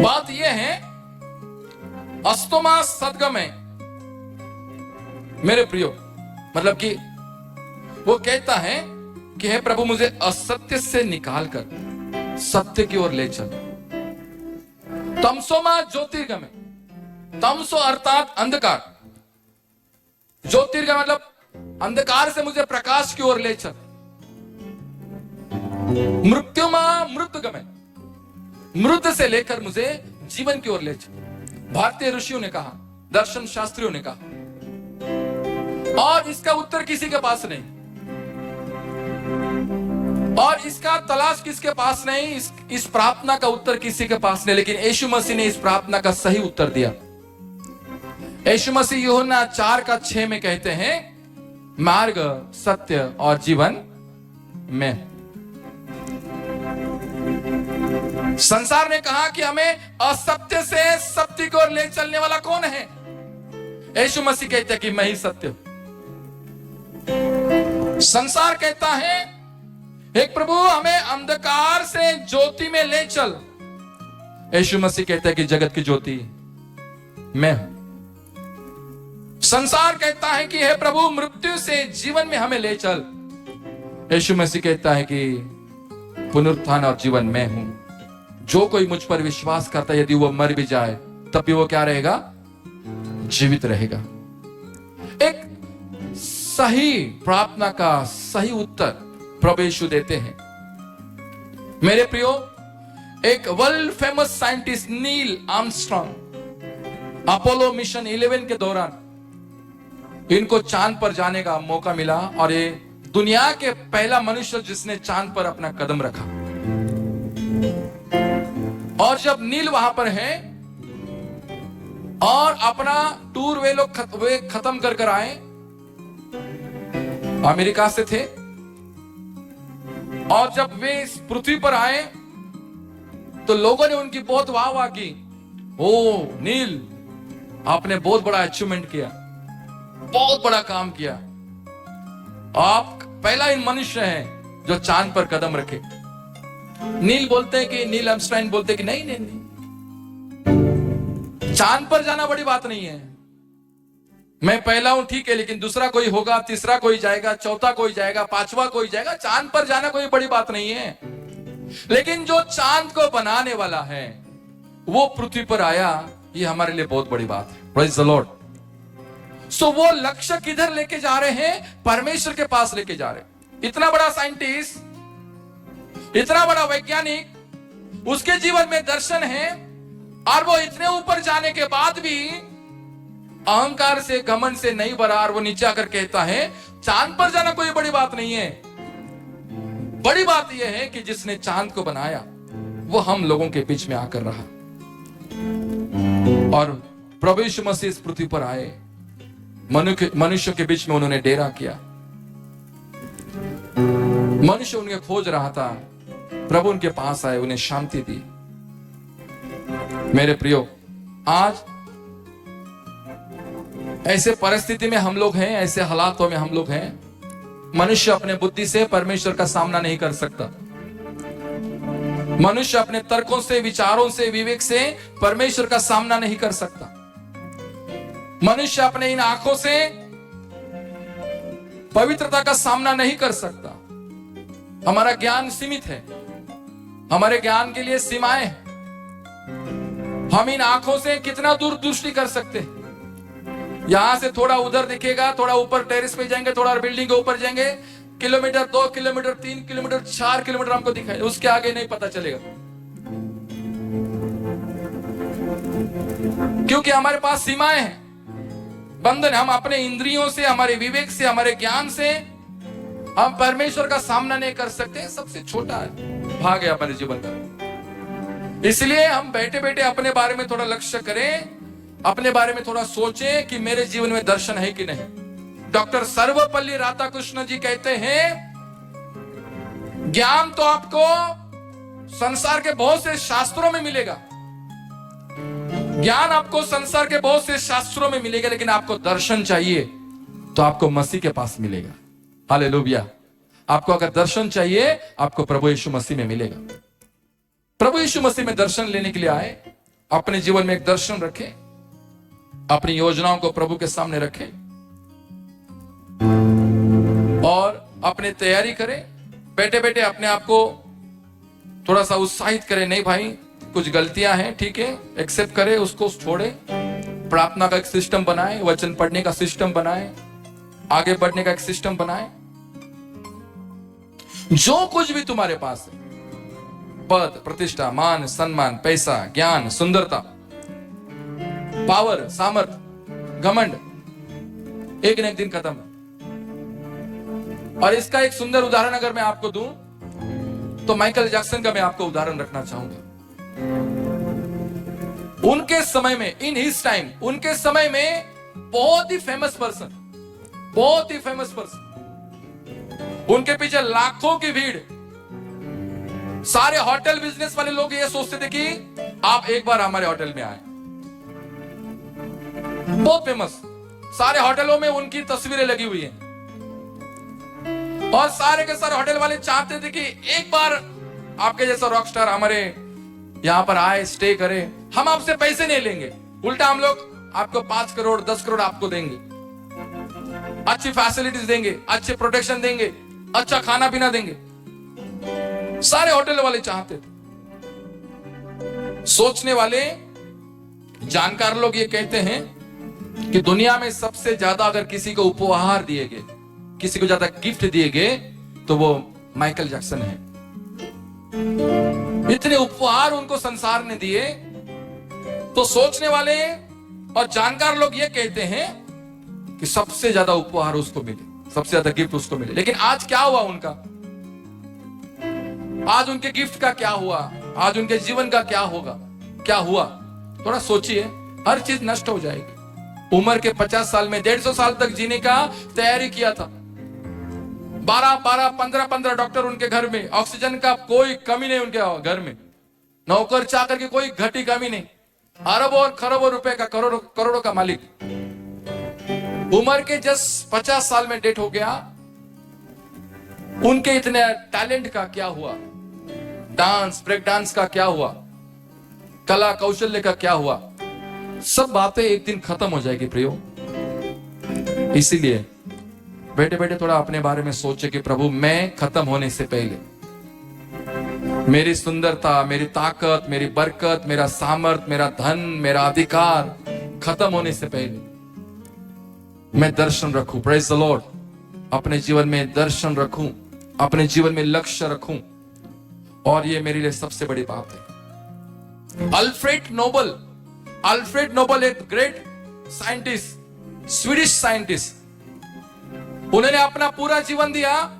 बात यह है, अस्तोमा सद्गमय, मेरे प्रियो, मतलब कि वो कहता है कि हे प्रभु, मुझे असत्य से निकालकर सत्य की ओर ले चल। तमसोमा ज्योतिर्गमय, तमसो अर्थात अंधकार, ज्योतिर्गमय मतलब अंधकार से मुझे प्रकाश की ओर ले चल। मृत्युमा मृतगमय, मृत से लेकर मुझे जीवन की ओर ले चल। भारतीय ऋषियों ने कहा, दर्शन शास्त्रियों ने कहा, और इसका उत्तर किसी के पास नहीं, और इसका तलाश किसके पास नहीं, इस प्रार्थना का उत्तर किसी के पास नहीं। लेकिन यीशु मसीह ने इस प्रार्थना का सही उत्तर दिया। यीशु मसीह यूहन्ना 4:6 में कहते हैं, मार्ग, सत्य और जीवन मैं। संसार ने कहा कि हमें असत्य से सत्य की ओर ले चलने वाला कौन है? यीशु मसीह कहते हैं कि मैं ही सत्य हूं। संसार कहता है, एक प्रभु हमें अंधकार से ज्योति में ले चल। यीशु मसीह कहता है कि जगत की ज्योति मैं हूं। संसार कहता है कि हे प्रभु मृत्यु से जीवन में हमें ले चल। यीशु मसीह कहता है कि पुनरुत्थान और जीवन मैं हूं। जो कोई मुझ पर विश्वास करता है, यदि वो मर भी जाए तब भी वो क्या रहेगा? जीवित रहेगा। एक सही प्रार्थना का सही उत्तर प्रभु यीशु देते हैं। मेरे प्रियो, एक world famous scientist Neil Armstrong, Apollo mission 11 के दौरान इनको चांद पर जाने का मौका मिला, और ये दुनिया के पहला मनुष्य जिसने चांद पर अपना कदम रखा। और जब नील वहां पर है और अपना टूर वे लोग खत्म कर आए, अमेरिका से थे, और जब वे इस पृथ्वी पर आए तो लोगों ने उनकी बहुत वाह की। ओ नील, आपने बहुत बड़ा अचीवमेंट किया, बहुत बड़ा काम किया, आप पहला ही मनुष्य है जो चांद पर कदम रखे। नील बोलते हैं कि नील आर्मस्ट्रांग बोलते हैं कि नहीं नहीं नहीं, चांद पर जाना बड़ी बात नहीं है। मैं पहला हूं ठीक है, लेकिन दूसरा कोई होगा, तीसरा कोई जाएगा, चौथा कोई जाएगा, पांचवा कोई जाएगा। चांद पर जाना कोई बड़ी बात नहीं है। लेकिन जो चांद को बनाने वाला है वो पृथ्वी पर आया, ये हमारे लिए बहुत बड़ी बात है। Praise the Lord. सो वो लक्ष्य किधर लेके जा रहे हैं? परमेश्वर के पास लेके जा रहे हैं। इतना बड़ा साइंटिस्ट, इतना बड़ा वैज्ञानिक, उसके जीवन में दर्शन है, और वो इतने ऊपर जाने के बाद भी अहंकार से, घमंड से नहीं भरा, और वो नीचे आकर कहता है चांद पर जाना कोई बड़ी बात नहीं है। बड़ी बात यह है कि जिसने चांद को बनाया वो हम लोगों के बीच में आकर रहा, और प्रभु यीशु मसीह इस पृथ्वी पर आए, मनुष्य के बीच में उन्होंने डेरा किया। मनुष्य उनके खोज रहा था, प्रभु उनके पास आए, उन्हें शांति दी। मेरे प्रियो, आज ऐसे परिस्थिति में हम लोग हैं, ऐसे हालातों में हम लोग हैं, मनुष्य अपने बुद्धि से परमेश्वर का सामना नहीं कर सकता। मनुष्य अपने तर्कों से, विचारों से, विवेक से परमेश्वर का सामना नहीं कर सकता। मनुष्य अपने इन आंखों से पवित्रता का सामना नहीं कर सकता। हमारा ज्ञान सीमित है, हमारे ज्ञान के लिए सीमाएं हैं। हम इन आंखों से कितना दूर दृष्टि कर सकते हैं। यहां से थोड़ा उधर दिखेगा, थोड़ा ऊपर टेरेस पे जाएंगे, थोड़ा बिल्डिंग के ऊपर जाएंगे, किलोमीटर, 2 किलोमीटर, 3 किलोमीटर, 4 किलोमीटर हमको दिखाई, उसके आगे नहीं पता चलेगा, क्योंकि हमारे पास सीमाएं हैं, बंधन। हम अपने इंद्रियों से, हमारे विवेक से, हमारे ज्ञान से हम परमेश्वर का सामना नहीं कर सकते। सबसे छोटा भाग है हमारे जीवन का। इसलिए हम बैठे बैठे अपने बारे में थोड़ा लक्ष्य करें, अपने बारे में थोड़ा सोचें कि मेरे जीवन में दर्शन है कि नहीं। डॉक्टर सर्वपल्ली राधाकृष्ण जी कहते हैं, ज्ञान तो आपको संसार के बहुत से शास्त्रों में मिलेगा, ज्ञान आपको संसार के बहुत से शास्त्रों में मिलेगा, लेकिन आपको दर्शन चाहिए तो आपको मसीह के पास मिलेगा। हालेलुया। आपको अगर दर्शन चाहिए, आपको प्रभु यीशु मसीह में मिलेगा। प्रभु यीशु मसीह में दर्शन लेने के लिए आए, अपने जीवन में एक दर्शन रखें, अपनी योजनाओं को प्रभु के सामने रखें और अपनी तैयारी करें। बैठे बैठे अपने आप को थोड़ा सा उत्साहित करें। नहीं भाई, कुछ गलतियां हैं, ठीक है, एक्सेप्ट करें, उसको छोड़े। प्रार्थना का एक सिस्टम बनाए, वचन पढ़ने का सिस्टम बनाए, आगे बढ़ने का एक सिस्टम बनाए। जो कुछ भी तुम्हारे पास है, पद, प्रतिष्ठा, मान, सम्मान, पैसा, ज्ञान, सुंदरता, पावर, सामर्थ, घमंड, एक न एक दिन खत्म है। और इसका एक सुंदर उदाहरण अगर मैं आपको दूं तो माइकल जैक्सन का मैं आपको उदाहरण रखना चाहूंगा। उनके समय में, इन हिज टाइम, उनके समय में बहुत ही फेमस पर्सन, बहुत ही फेमस पर्सन, उनके पीछे लाखों की भीड़। सारे होटल बिजनेस वाले लोग ये सोचते थे कि आप एक बार हमारे होटल में आए। बहुत फेमस, सारे होटलों में उनकी तस्वीरें लगी हुई हैं, और सारे के सारे होटल वाले चाहते थे कि एक बार आपके जैसा रॉकस्टार हमारे यहां पर आए, स्टे करे। हम आपसे पैसे नहीं लेंगे, उल्टा हम लोग आपको 5 करोड़ 10 करोड़ आपको देंगे, अच्छी फैसिलिटीज देंगे, अच्छे प्रोटेक्शन देंगे, अच्छा खाना पीना देंगे। सारे होटल वाले चाहते थे। सोचने वाले जानकार लोग ये कहते हैं कि दुनिया में सबसे ज्यादा अगर किसी को उपहार दिए गए, किसी को ज्यादा गिफ्ट दिए गए, तो वो माइकल जैक्सन है। इतने उपहार उनको संसार ने दिए। तो सोचने वाले और जानकार लोग ये कहते हैं कि सबसे ज्यादा उपहार उसको मिले, सबसे ज्यादा गिफ्ट उसको मिले। लेकिन आज क्या हुआ उनका? आज उनके गिफ्ट का क्या हुआ? आज उनके जीवन का क्या होगा, क्या हुआ? थोड़ा सोचिए। हर चीज नष्ट हो जाएगी। उम्र के 50 साल में 150 साल तक जीने का तैयारी किया था। 12-12, 15-15 डॉक्टर उनके घर में, ऑक्सीजन का कोई कमी नहीं उनके घर में, नौकर चाकर की कोई घटी कमी नहीं, अरबों और खरबों रुपए का, करोड़ों का मालिक। उम्र के जस्ट 50 साल में डेथ हो गया। उनके इतने टैलेंट का क्या हुआ? डांस, ब्रेक डांस का क्या हुआ? कला कौशल्य का क्या हुआ? सब बातें एक दिन खत्म हो जाएगी प्रियो। इसीलिए बैठे बैठे थोड़ा अपने बारे में सोचे कि प्रभु, मैं खत्म होने से पहले मेरी सुंदरता, मेरी ताकत, मेरी बरकत, मेरा सामर्थ, मेरा धन, मेरा अधिकार खत्म होने से पहले मैं दर्शन रखूं। Praise the Lord. अपने जीवन में दर्शन रखूं, अपने जीवन में लक्ष्य रखूं। और ये मेरे लिए सबसे बड़ी बात है। अल्फ्रेड नोबल एक ग्रेट साइंटिस्ट, स्वीडिश साइंटिस्ट, उन्होंने अपना पूरा जीवन दिया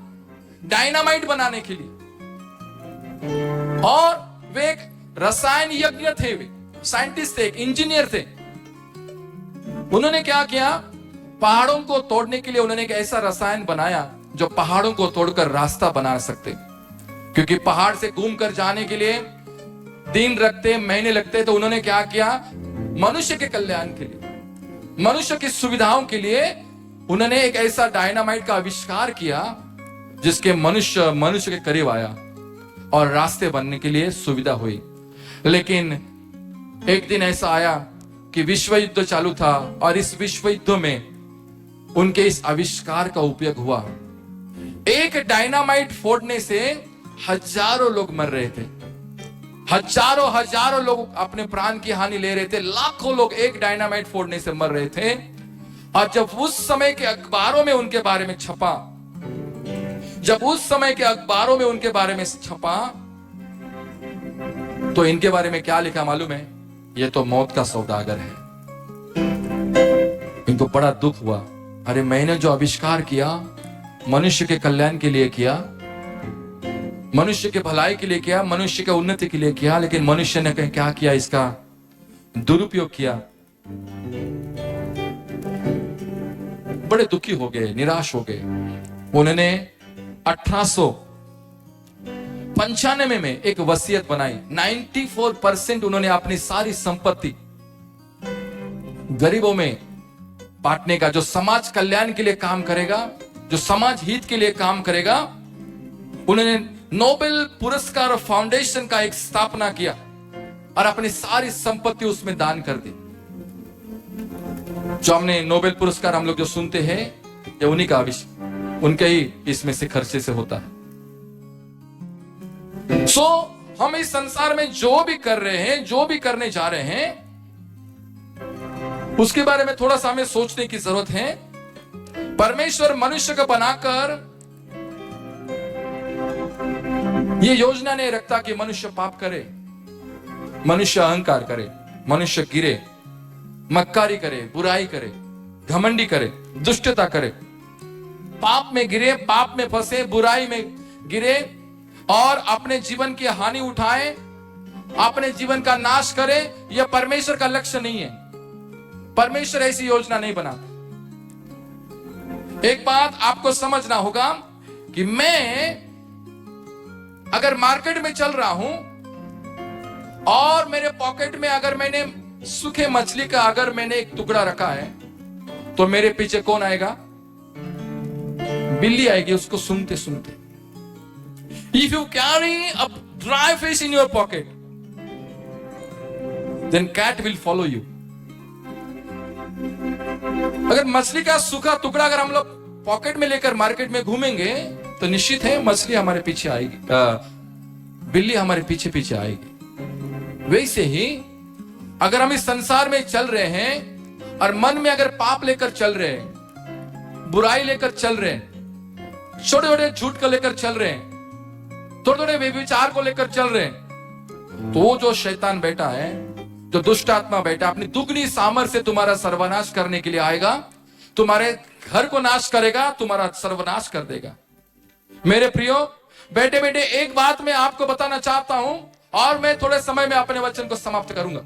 डायनामाइट बनाने के लिए, और वे एक रसायन यज्ञ थे, वे साइंटिस्ट थे, एक इंजीनियर थे। उन्होंने क्या किया, पहाड़ों को तोड़ने के लिए उन्होंने एक ऐसा रसायन बनाया जो पहाड़ों को तोड़कर रास्ता बना सकते, क्योंकि पहाड़ से घूम कर जाने के लिए दिन लगते, महीने लगते। तो उन्होंने क्या किया, मनुष्य के कल्याण के लिए, मनुष्य की सुविधाओं के लिए उन्होंने एक ऐसा डायनामाइट का आविष्कार किया जिसके मनुष्य के करीब आया और रास्ते बनने के लिए सुविधा हुई। लेकिन एक दिन ऐसा आया कि विश्व युद्ध चालू था, और इस विश्व युद्ध में उनके इस आविष्कार का उपयोग हुआ। एक डायनामाइट फोड़ने से हजारों लोग मर रहे थे, हजारों लोग अपने प्राण की हानि ले रहे थे, लाखों लोग एक डायनामाइट फोड़ने से मर रहे थे। और जब उस समय के अखबारों में उनके बारे में छपा, तो इनके बारे में क्या लिखा मालूम है, ये तो मौत का सौदागर है। इनको बड़ा दुख हुआ, अरे मैंने जो आविष्कार किया मनुष्य के कल्याण के लिए किया, मनुष्य के भलाई के लिए किया, मनुष्य के उन्नति के लिए किया, लेकिन मनुष्य ने क्या किया, इसका दुरुपयोग किया। बड़े दुखी हो गए, निराश हो गए। उन्होंने 1895 में एक वसीयत बनाई। 94% उन्होंने अपनी सारी संपत्ति गरीबों में बांटने का, जो समाज कल्याण के लिए काम करेगा, जो समाज हित के लिए काम करेगा। उन्होंने नोबेल पुरस्कार फाउंडेशन का एक स्थापना किया और अपनी सारी संपत्ति उसमें दान कर दी। जो हमने नोबेल पुरस्कार हम लोग जो सुनते हैं, ये उन्हीं का आविष्कार, उनके ही इसमें से खर्चे से होता है। हम इस संसार में जो भी कर रहे हैं, जो भी करने जा रहे हैं, उसके बारे में थोड़ा सा हमें सोचने की जरूरत है। परमेश्वर मनुष्य को बनाकर ये योजना नहीं रखता कि मनुष्य पाप करे, मनुष्य अहंकार करे, मनुष्य गिरे, मक्कारी करे, बुराई करे, घमंडी करे, दुष्टता करे, पाप में गिरे, पाप में फंसे, बुराई में गिरे और अपने जीवन की हानि उठाए, अपने जीवन का नाश करे। यह परमेश्वर का लक्ष्य नहीं है। परमेश्वर ऐसी योजना नहीं बनाता। एक बात आपको समझना होगा कि मैं अगर मार्केट में चल रहा हूं और मेरे पॉकेट में अगर मैंने सूखे मछली का अगर मैंने एक टुकड़ा रखा है, तो मेरे पीछे कौन आएगा? बिल्ली आएगी उसको सूंघते सूंघते। If you carry a dry fish in your pocket, then cat will follow you. अगर मछली का सूखा टुकड़ा अगर हम लोग पॉकेट में लेकर मार्केट में घूमेंगे, तो निश्चित है मछली हमारे पीछे आएगी, बिल्ली हमारे पीछे पीछे आएगी। वैसे ही अगर हम इस संसार में चल रहे हैं और मन में अगर पाप लेकर चल रहे हैं, बुराई लेकर चल रहे हैं, छोटे छोटे झूठ को लेकर चल रहे हैं, थोड़े थोड़े व्यभिचार को लेकर चल रहे हैं, तो वो जो शैतान बैठा है, जो दुष्ट आत्मा बैठा, अपनी दुगनी सामर्थ्य से तुम्हारा सर्वनाश करने के लिए आएगा, तुम्हारे घर को नाश करेगा, तुम्हारा सर्वनाश कर देगा। मेरे प्रियो, बैठे बैठे एक बात मैं आपको बताना चाहता हूं और मैं थोड़े समय में अपने वचन को समाप्त करूंगा।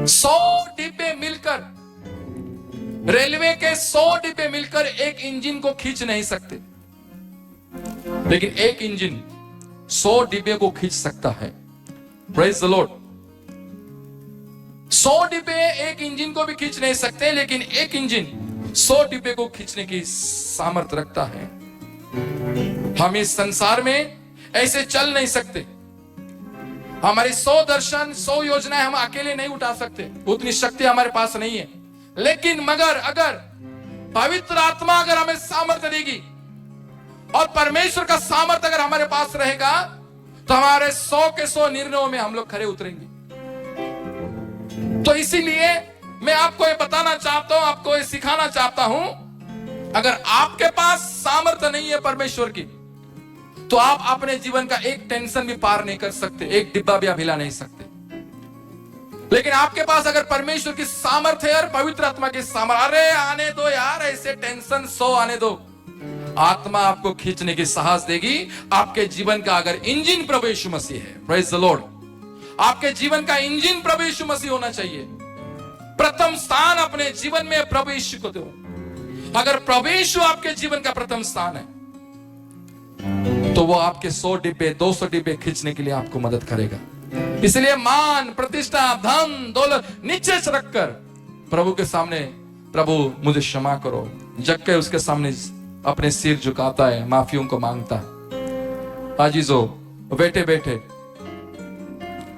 100 डिब्बे मिलकर, रेलवे के 100 डिब्बे मिलकर एक इंजन को खींच नहीं सकते, लेकिन एक इंजन 100 डिब्बे को खींच सकता है। Praise the Lord. 100 डिब्बे एक इंजन को भी खींच नहीं सकते, लेकिन एक इंजन 100 डिब्बे को खींचने की सामर्थ्य रखता है। हम इस संसार में ऐसे चल नहीं सकते। हमारी 100 दर्शन, 100 योजनाएं हम अकेले नहीं उठा सकते, उतनी शक्ति हमारे पास नहीं है। लेकिन मगर अगर पवित्र आत्मा अगर हमें सामर्थ्य देगी और परमेश्वर का सामर्थ्य अगर हमारे पास रहेगा, तो हमारे 100 के 100 निर्णयों में हम लोग खड़े उतरेंगे। तो इसीलिए मैं आपको ये बताना चाहता हूं, आपको ये सिखाना चाहता हूं, अगर आपके पास सामर्थ्य नहीं है परमेश्वर की, तो आप अपने जीवन का एक टेंशन भी पार नहीं कर सकते, एक डिब्बा भी आप हिला नहीं सकते। लेकिन आपके पास अगर परमेश्वर की सामर्थ्य है और पवित्र आत्मा की सामर्थ्य, अरे आने दो यार, ऐसे टेंशन 100 आने दो, आत्मा आपको खींचने की साहस देगी। आपके जीवन का अगर इंजन प्रभु यीशु मसीह है, प्रेज द लॉर्ड, आपके जीवन का इंजन प्रभु यीशु मसीह होना चाहिए। प्रथम स्थान अपने जीवन में प्रभु यीशु को दो। अगर प्रभु यीशु आपके जीवन का प्रथम स्थान है तो वो आपके 100 डिब्बे 200 डिब्बे खींचने के लिए आपको मदद करेगा। इसलिए मान, प्रतिष्ठा, धन, दौलत नीचे से रखकर प्रभु के सामने, प्रभु मुझे क्षमा करो, जग के उसके सामने अपने सिर झुकाता है, माफियों को मांगता है। आजीजो, बैठे बैठे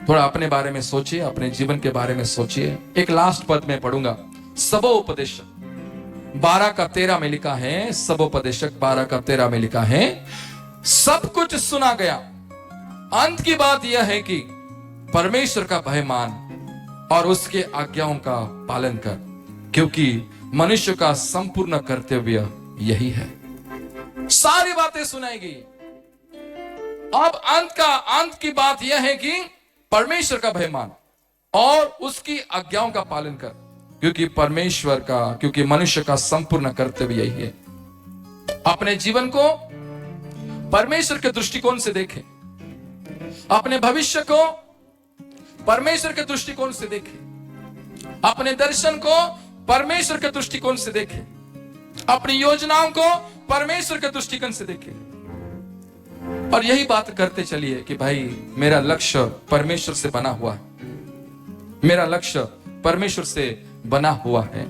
थोड़ा अपने बारे में सोचिए, अपने जीवन के बारे में सोचिए। एक लास्ट पद में पढ़ूंगा, सबोपदेशक 12:13 में लिखा है, सबोपदेशक 12:13 में लिखा है, सब कुछ सुना गया, अंत की बात यह है कि परमेश्वर का भय मान और उसके आज्ञाओं का पालन कर, क्योंकि मनुष्य का संपूर्ण कर्तव्य यही है। सारी बातें सुनाई गई। अब अंत की बात यह है कि परमेश्वर का भय मान और उसकी आज्ञाओं का पालन कर, क्योंकि मनुष्य का संपूर्ण कर्तव्य यही है। अपने जीवन को परमेश्वर के दृष्टिकोण से देखें, अपने भविष्य को परमेश्वर के दृष्टिकोण से देखें, अपने दर्शन को परमेश्वर के दृष्टिकोण से देखें, अपनी योजनाओं को परमेश्वर के दृष्टिकोण से देखें। और यही बात करते चलिए कि भाई मेरा लक्ष्य परमेश्वर से बना हुआ है, मेरा लक्ष्य परमेश्वर से बना हुआ है।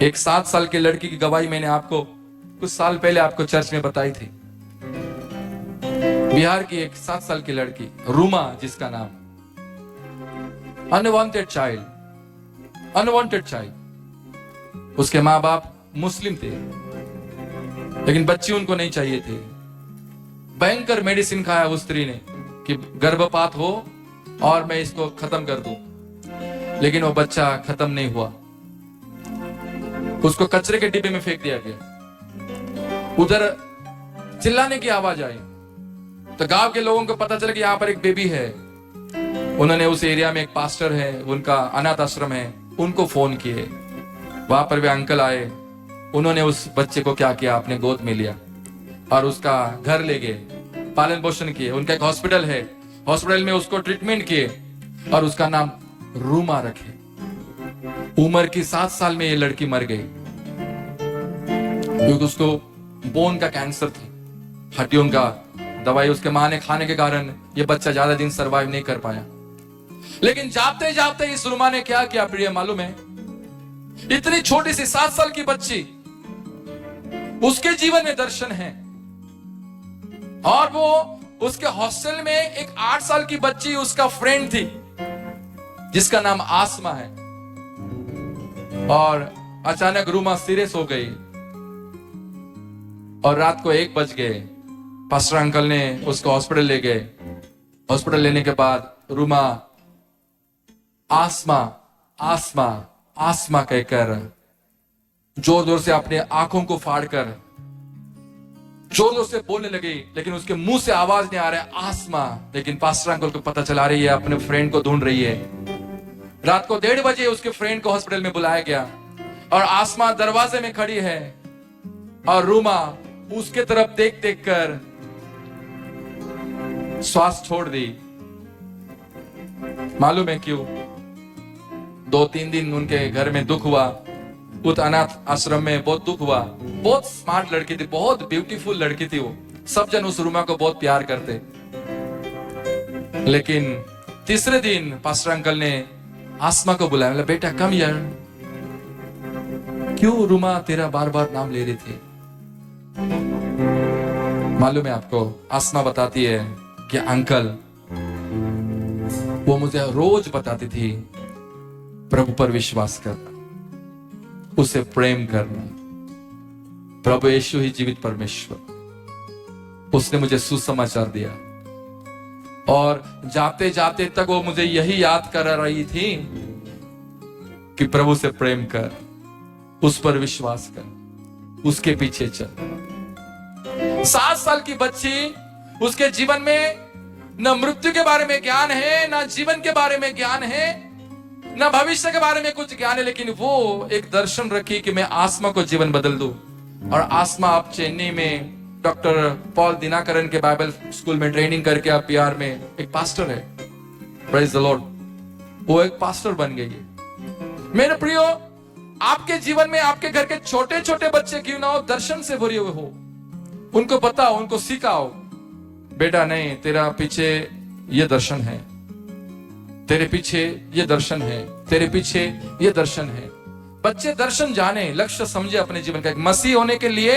एक 7 साल की लड़की की गवाही मैंने आपको कुछ साल पहले आपको चर्च में बताई थी। बिहार की एक 7 साल की लड़की, रूमा जिसका नाम, अनवांटेड चाइल्ड। उसके माँ बाप मुस्लिम थे, लेकिन बच्ची उनको नहीं चाहिए थी। भयंकर मेडिसिन खाया उस स्त्री ने कि गर्भपात हो और मैं इसको खत्म कर दूं, लेकिन वो बच्चा खत्म नहीं हुआ। उसको कचरे के डिब्बे में फेंक दिया गया। उधर चिल्लाने की आवाज आई तो गांव के लोगों को पता चला कि यहाँ पर एक बेबी है। उन्होंने उस एरिया में एक पास्टर है, उनका अनाथ आश्रम है, उनको फोन किए। वहां पर वे अंकल आए, उन्होंने उस बच्चे को क्या किया, अपने गोद में लिया और उसका घर ले गए, पालन पोषण किए। उनका एक हॉस्पिटल है, हॉस्पिटल में उसको ट्रीटमेंट किए और उसका नाम रूमा रखे। उम्र की 7 साल में ये लड़की मर गई क्योंकि उसको बोन का कैंसर था, हड्डियों का। दवाई उसके मां ने खाने के कारण ये बच्चा ज्यादा दिन सरवाइव नहीं कर पाया। लेकिन जाते जाते इस रूमा ने क्या किया प्रिय मालूम है? इतनी छोटी सी 7 साल की बच्ची, उसके जीवन में दर्शन है। और वो उसके हॉस्टल में एक 8 साल की बच्ची उसका फ्रेंड थी जिसका नाम आसमा है। और अचानक रूमा सीरियस हो गई और रात को 1 बज गए। पास्टर अंकल ने उसको हॉस्पिटल ले गए। हॉस्पिटल लेने के बाद रूमा आसमा आसमा आसमा कहकर जोर जोर से अपने आंखों को फाड़कर जोर जोर से बोलने लगी, लेकिन उसके मुंह से आवाज नहीं आ रहा है आसमा। लेकिन पास्टर अंकल को पता चला रही है अपने फ्रेंड को ढूंढ रही है। रात को 1:30 बजे उसके फ्रेंड को हॉस्पिटल में बुलाया गया और आसमा दरवाजे में खड़ी है और रूमा उसके तरफ देख देख कर श्वास छोड़ दी। मालूम है क्यों? 2-3 दिन उनके घर में दुख हुआ, उस अनाथ आश्रम में बहुत दुख हुआ। बहुत स्मार्ट लड़की थी, बहुत ब्यूटीफुल लड़की थी वो। सब जन उस रूमा को बहुत प्यार करते। लेकिन तीसरे दिन पास्टर अंकल ने आसमा को बुलाया, बोला बेटा कम यार, क्यों रूमा तेरा बार बार नाम ले रही थी? मालूम है आपको, आसमा बताती है कि अंकल वो मुझे रोज बताती थी प्रभु पर विश्वास करना, उसे प्रेम करना। प्रभु यीशु ही जीवित परमेश्वर, उसने मुझे सुसमाचार दिया। और जाते जाते तक वो मुझे यही याद कर रही थी कि प्रभु से प्रेम कर, उस पर विश्वास कर, उसके पीछे चल। 7 साल की बच्ची, उसके जीवन में न मृत्यु के बारे में ज्ञान है, न जीवन के बारे में ज्ञान है, ना भविष्य के बारे में कुछ ज्ञान है, लेकिन वो एक दर्शन रखी कि मैं आसमा को जीवन बदल दूं। और आसमा आप चेन्नई में डॉक्टर पॉल दिनाकरन के बाइबल स्कूल में ट्रेनिंग करके आप बिहार में एक पास्टर है। Praise the Lord. वो एक पास्टर बन गई है। मेरे प्रियो, आपके जीवन में आपके घर के छोटे छोटे बच्चे क्यों ना हो, दर्शन से भरे हुए हो। उनको बताओ, उनको सिखाओ, बेटा नहीं, तेरा पीछे ये दर्शन है, तेरे पीछे ये दर्शन है, तेरे पीछे ये दर्शन है। बच्चे दर्शन जाने, लक्ष्य समझे अपने जीवन का। मसीह होने के लिए,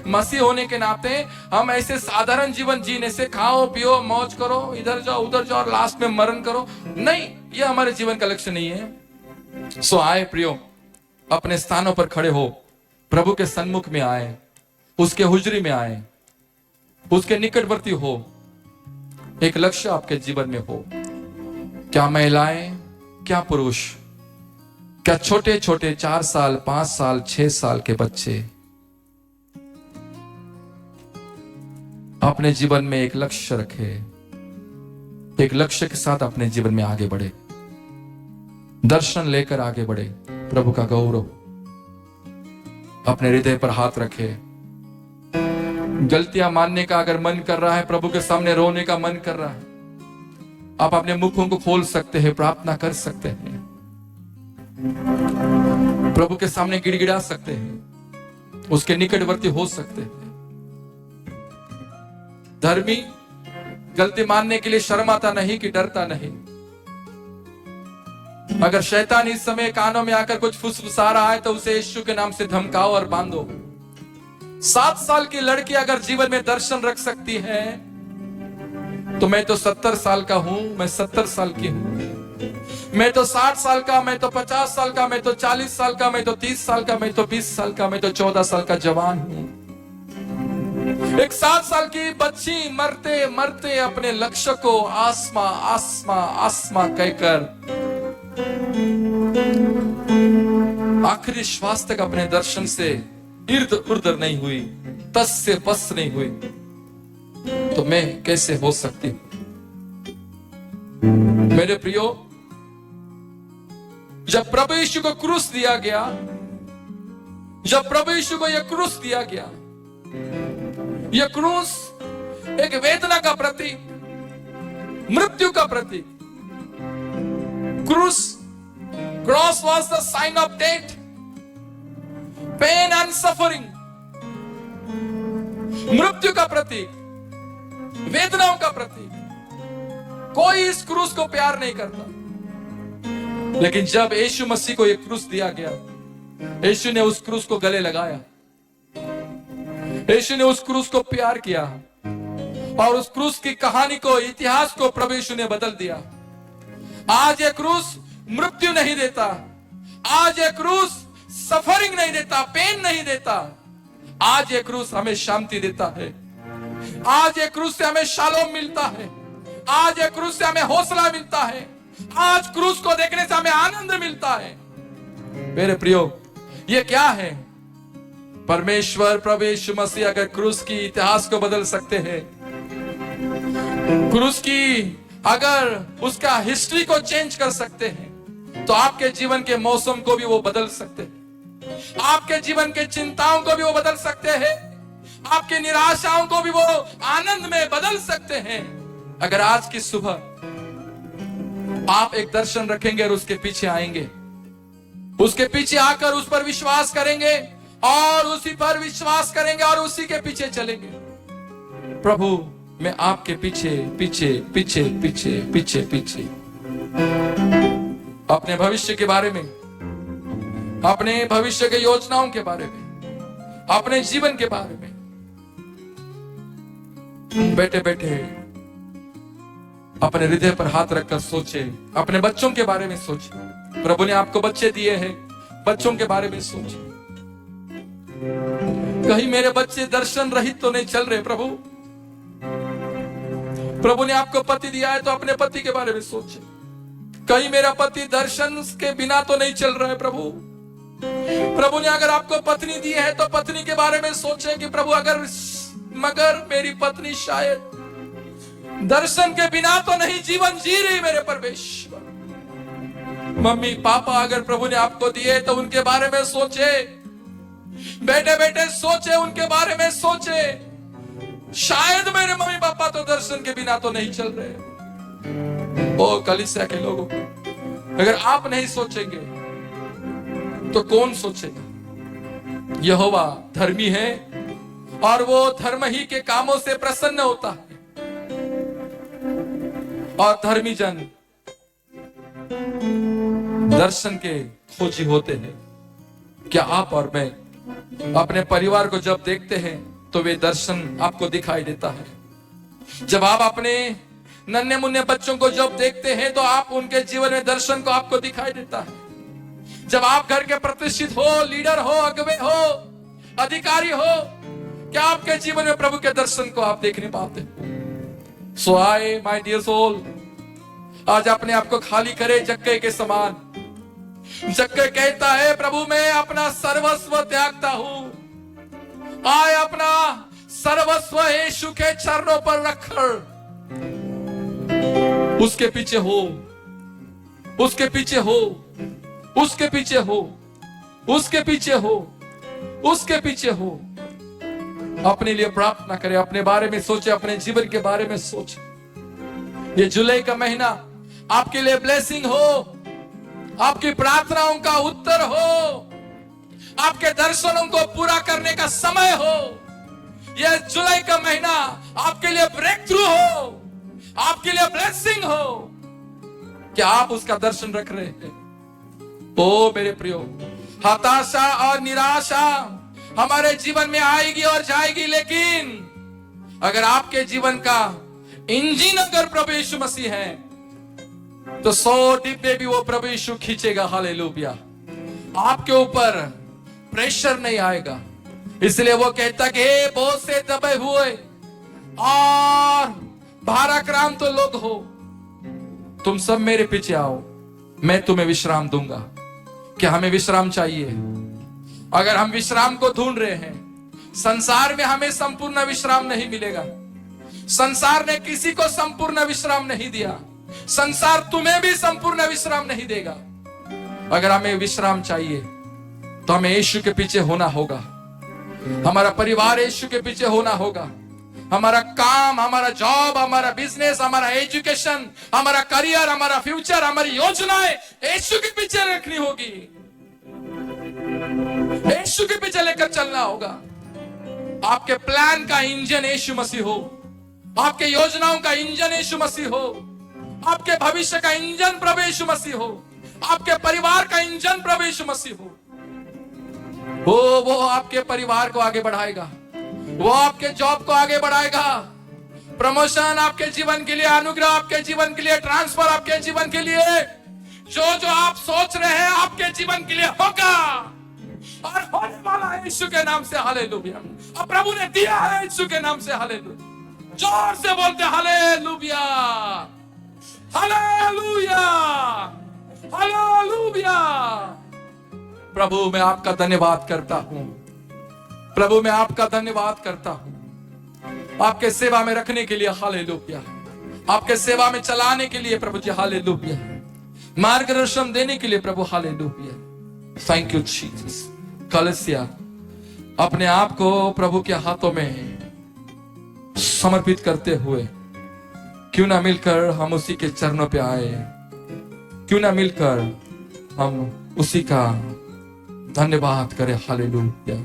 मसीह होने के नाते हम ऐसे साधारण जीवन जीने से खाओ पियो मौज करो, इधर जाओ उधर जाओ और लास्ट में मरण करो, नहीं, ये हमारे जीवन का लक्ष्य नहीं है। सो आए प्रियो, अपने स्थानों पर खड़े हो, प्रभु के सन्मुख में आए, उसके हुजरी में आए, उसके निकटवर्ती हो। एक लक्ष्य आपके जीवन में हो। क्या महिलाएं, क्या पुरुष, क्या छोटे छोटे 4 साल 5 साल 6 साल के बच्चे अपने जीवन में एक लक्ष्य रखे, एक लक्ष्य के साथ अपने जीवन में आगे बढ़े, दर्शन लेकर आगे बढ़े, प्रभु का गौरव। अपने हृदय पर हाथ रखे। गलतियां मानने का अगर मन कर रहा है, प्रभु के सामने रोने का मन कर रहा है, आप अपने मुखों को खोल सकते हैं, प्रार्थना कर सकते हैं, प्रभु के सामने गिड़गिड़ा सकते हैं, उसके निकटवर्ती हो सकते हैं। धर्मी गलती मानने के लिए शर्माता नहीं कि डरता नहीं। अगर शैतान इस समय कानों में आकर कुछ फुसफुसा रहा है तो उसे यीशु के नाम से धमकाओ और बांधो। 7 साल की लड़की अगर जीवन में दर्शन रख सकती है तो मैं तो 70 साल का हूं, मैं 70 साल की हूं, मैं तो 60 साल का, मैं तो 50 साल का, मैं तो 40 साल का, मैं तो 30 साल का, मैं तो 20 साल का, मैं तो 14 साल का जवान हूं। एक 7 साल की बच्ची मरते मरते अपने लक्ष्य को आसमा आसमा आसमा कहकर आखिरी श्वास तक अपने दर्शन से इर्द उर्द नहीं हुई, तस से बस नहीं हुई, तो मैं कैसे हो सकती हूं? मेरे प्रियो, जब प्रभु यीशु को क्रूस दिया गया, जब प्रभु यीशु को यह क्रूस दिया गया, यह क्रूस एक वेदना का प्रतीक, मृत्यु का प्रतीक। क्रूस, cross was the sign of death, pain and suffering, मृत्यु का प्रतीक, वेदनाओं का प्रतीक। कोई इस क्रूस को प्यार नहीं करता, लेकिन जब यीशु मसीह को यह क्रूस दिया गया, यीशु ने उस क्रूस को गले लगाया, यीशु ने उस क्रूस को प्यार किया और उस क्रूस की कहानी को, इतिहास को प्रभु यीशु ने बदल दिया। आज यह क्रूस मृत्यु नहीं देता, आज यह क्रूस सफरिंग नहीं देता, पेन नहीं देता, आज यह क्रूस हमें शांति देता है, आज यह क्रूस से हमें शालोम मिलता है, आज यह क्रूस से हमें हौसला मिलता है, आज क्रूस को देखने से हमें आनंद मिलता है। मेरे प्रियो, यह क्या है? परमेश्वर प्रभु यीशु मसीह अगर क्रूस की इतिहास को बदल सकते हैं, क्रूस की अगर उसका हिस्ट्री को चेंज कर सकते हैं, तो आपके जीवन के मौसम को भी वो बदल सकते हैं, आपके जीवन के चिंताओं को भी वो बदल सकते हैं, आपके निराशाओं को भी वो आनंद में बदल सकते हैं। अगर आज की सुबह आप एक दर्शन रखेंगे और उसके पीछे आएंगे, उसके पीछे आकर उस पर विश्वास करेंगे और उसी पर विश्वास करेंगे और उसी के पीछे चलेंगे। प्रभु, मैं आपके पीछे पीछे पीछे पीछे पीछे पीछे, अपने भविष्य के बारे में, अपने भविष्य के योजनाओं के बारे में, अपने जीवन के बारे में बैठे बैठे अपने हृदय पर हाथ रखकर सोचे, अपने बच्चों के बारे में सोचे। प्रभु ने आपको बच्चे दिए हैं, बच्चों के बारे में सोचे। कहीं मेरे बच्चे दर्शन रहित तो नहीं चल रहे प्रभु। प्रभु ने आपको पति दिया है तो अपने पति के बारे में सोचे। कहीं मेरा पति दर्शन के बिना तो नहीं चल रहा है प्रभु। प्रभु ने अगर आपको पत्नी दी है तो पत्नी के बारे में सोचे कि प्रभु मगर मेरी पत्नी शायद दर्शन के बिना तो नहीं जीवन जी रही मेरे परमेश्वर। मम्मी पापा अगर प्रभु ने आपको दिए तो उनके बारे में सोचे। बेटे बेटे सोचे, उनके बारे में सोचे। शायद मेरे मम्मी पापा तो दर्शन के बिना तो नहीं चल रहे। ओ कलीसिया के लोगों, अगर आप नहीं सोचेंगे तो कौन सोचेगा? यहोवा धर्मी है और वो धर्म ही के कामों से प्रसन्न होता है। और धर्मी जन दर्शन के खोजी होते हैं। क्या आप और मैं अपने परिवार को जब देखते हैं तो वे दर्शन आपको दिखाई देता है? जब आप अपने नन्हे मुन्ने बच्चों को जब देखते हैं तो आप उनके जीवन में दर्शन को आपको दिखाई देता है। जब आप घर के प्रतिष्ठित हो, लीडर हो, अगुवे हो, अधिकारी हो, क्या आपके जीवन में प्रभु के दर्शन को आप देखने पाते हो? सो आए माय डियर सोल, आज अपने आप को खाली करे जक्कई के समान। जक्कई कहता है, प्रभु मैं अपना सर्वस्व त्यागता हूं। आए अपना सर्वस्व यीशु के चरणों पर रखकर उसके पीछे हो, उसके पीछे हो, उसके पीछे हो, उसके पीछे हो, उसके पीछे हो। अपने लिए प्रार्थना करें, अपने बारे में सोचे, अपने जीवन के बारे में सोचे। ये जुलाई का महीना आपके लिए ब्लेसिंग हो, आपकी प्रार्थनाओं का उत्तर हो, आपके दर्शनों को पूरा करने का समय हो। यह जुलाई का महीना आपके लिए ब्रेक थ्रू हो, आपके लिए ब्लेसिंग हो। क्या आप उसका दर्शन रख रहे हैं? ओ मेरे प्रियो, हताशा और निराशा हमारे जीवन में आएगी और जाएगी, लेकिन अगर आपके जीवन का इंजन अगर प्रभु यीशु मसीह है तो 100 डिब्बे भी वो प्रभु यीशु खींचेगा। हालेलुया। आपके ऊपर प्रेशर नहीं आएगा। इसलिए वो कहता कि हे बहुत से दबे हुए और भाराक्रांत तो लोग हो, तुम सब मेरे पीछे आओ, मैं तुम्हें विश्राम दूंगा। क्या हमें विश्राम चाहिए? अगर हम विश्राम को ढूंढ रहे हैं, संसार में हमें संपूर्ण विश्राम नहीं मिलेगा। संसार ने किसी को संपूर्ण विश्राम नहीं दिया। संसार तुम्हें भी संपूर्ण विश्राम नहीं देगा। अगर हमें विश्राम चाहिए तो हमें यीशु के पीछे होना होगा। हमारा परिवार यीशु के पीछे होना होगा। हमारा काम, हमारा जॉब, हमारा बिजनेस, हमारा एजुकेशन, हमारा करियर, हमारा फ्यूचर, हमारी योजनाएं यीशु के पीछे रखनी होगी। यीशु के पीछे लेकर चलना होगा। आपके प्लान का इंजन यीशु मसीह हो, आपके योजनाओं का इंजन यीशु मसीह हो, आपके भविष्य का इंजन प्रभु यीशु मसीह हो, आपके परिवार का इंजन प्रभु यीशु मसीह हो। वो आपके परिवार को आगे बढ़ाएगा, वो आपके जॉब को आगे बढ़ाएगा। प्रमोशन आपके जीवन के लिए, अनुग्रह आपके जीवन के लिए, ट्रांसफर आपके जीवन के लिए, जो आप सोच रहे हैं आपके जीवन के लिए होगा और होने वाला है यीशु के नाम से। हालेलुया। अब प्रभु ने दिया है यीशु के नाम से। हालेलुया। जोर से बोलते हालेलुया, हालेलुया, हालेलुया। प्रभु मैं आपका धन्यवाद करता हूं। प्रभु मैं आपका धन्यवाद करता हूं आपके सेवा में रखने के लिए। हालेलुया। आपके सेवा में चलाने के लिए प्रभु जी। हालेलुया। मार्गदर्शन देने के लिए प्रभु। हालेलुया। Thank you Jesus. कलीसिया अपने आप को प्रभु के हाथों में समर्पित करते हुए क्यों ना मिलकर हम उसी के चरणों पे आए, क्यों ना मिलकर हम उसी का धन्यवाद करें। हालेलुया।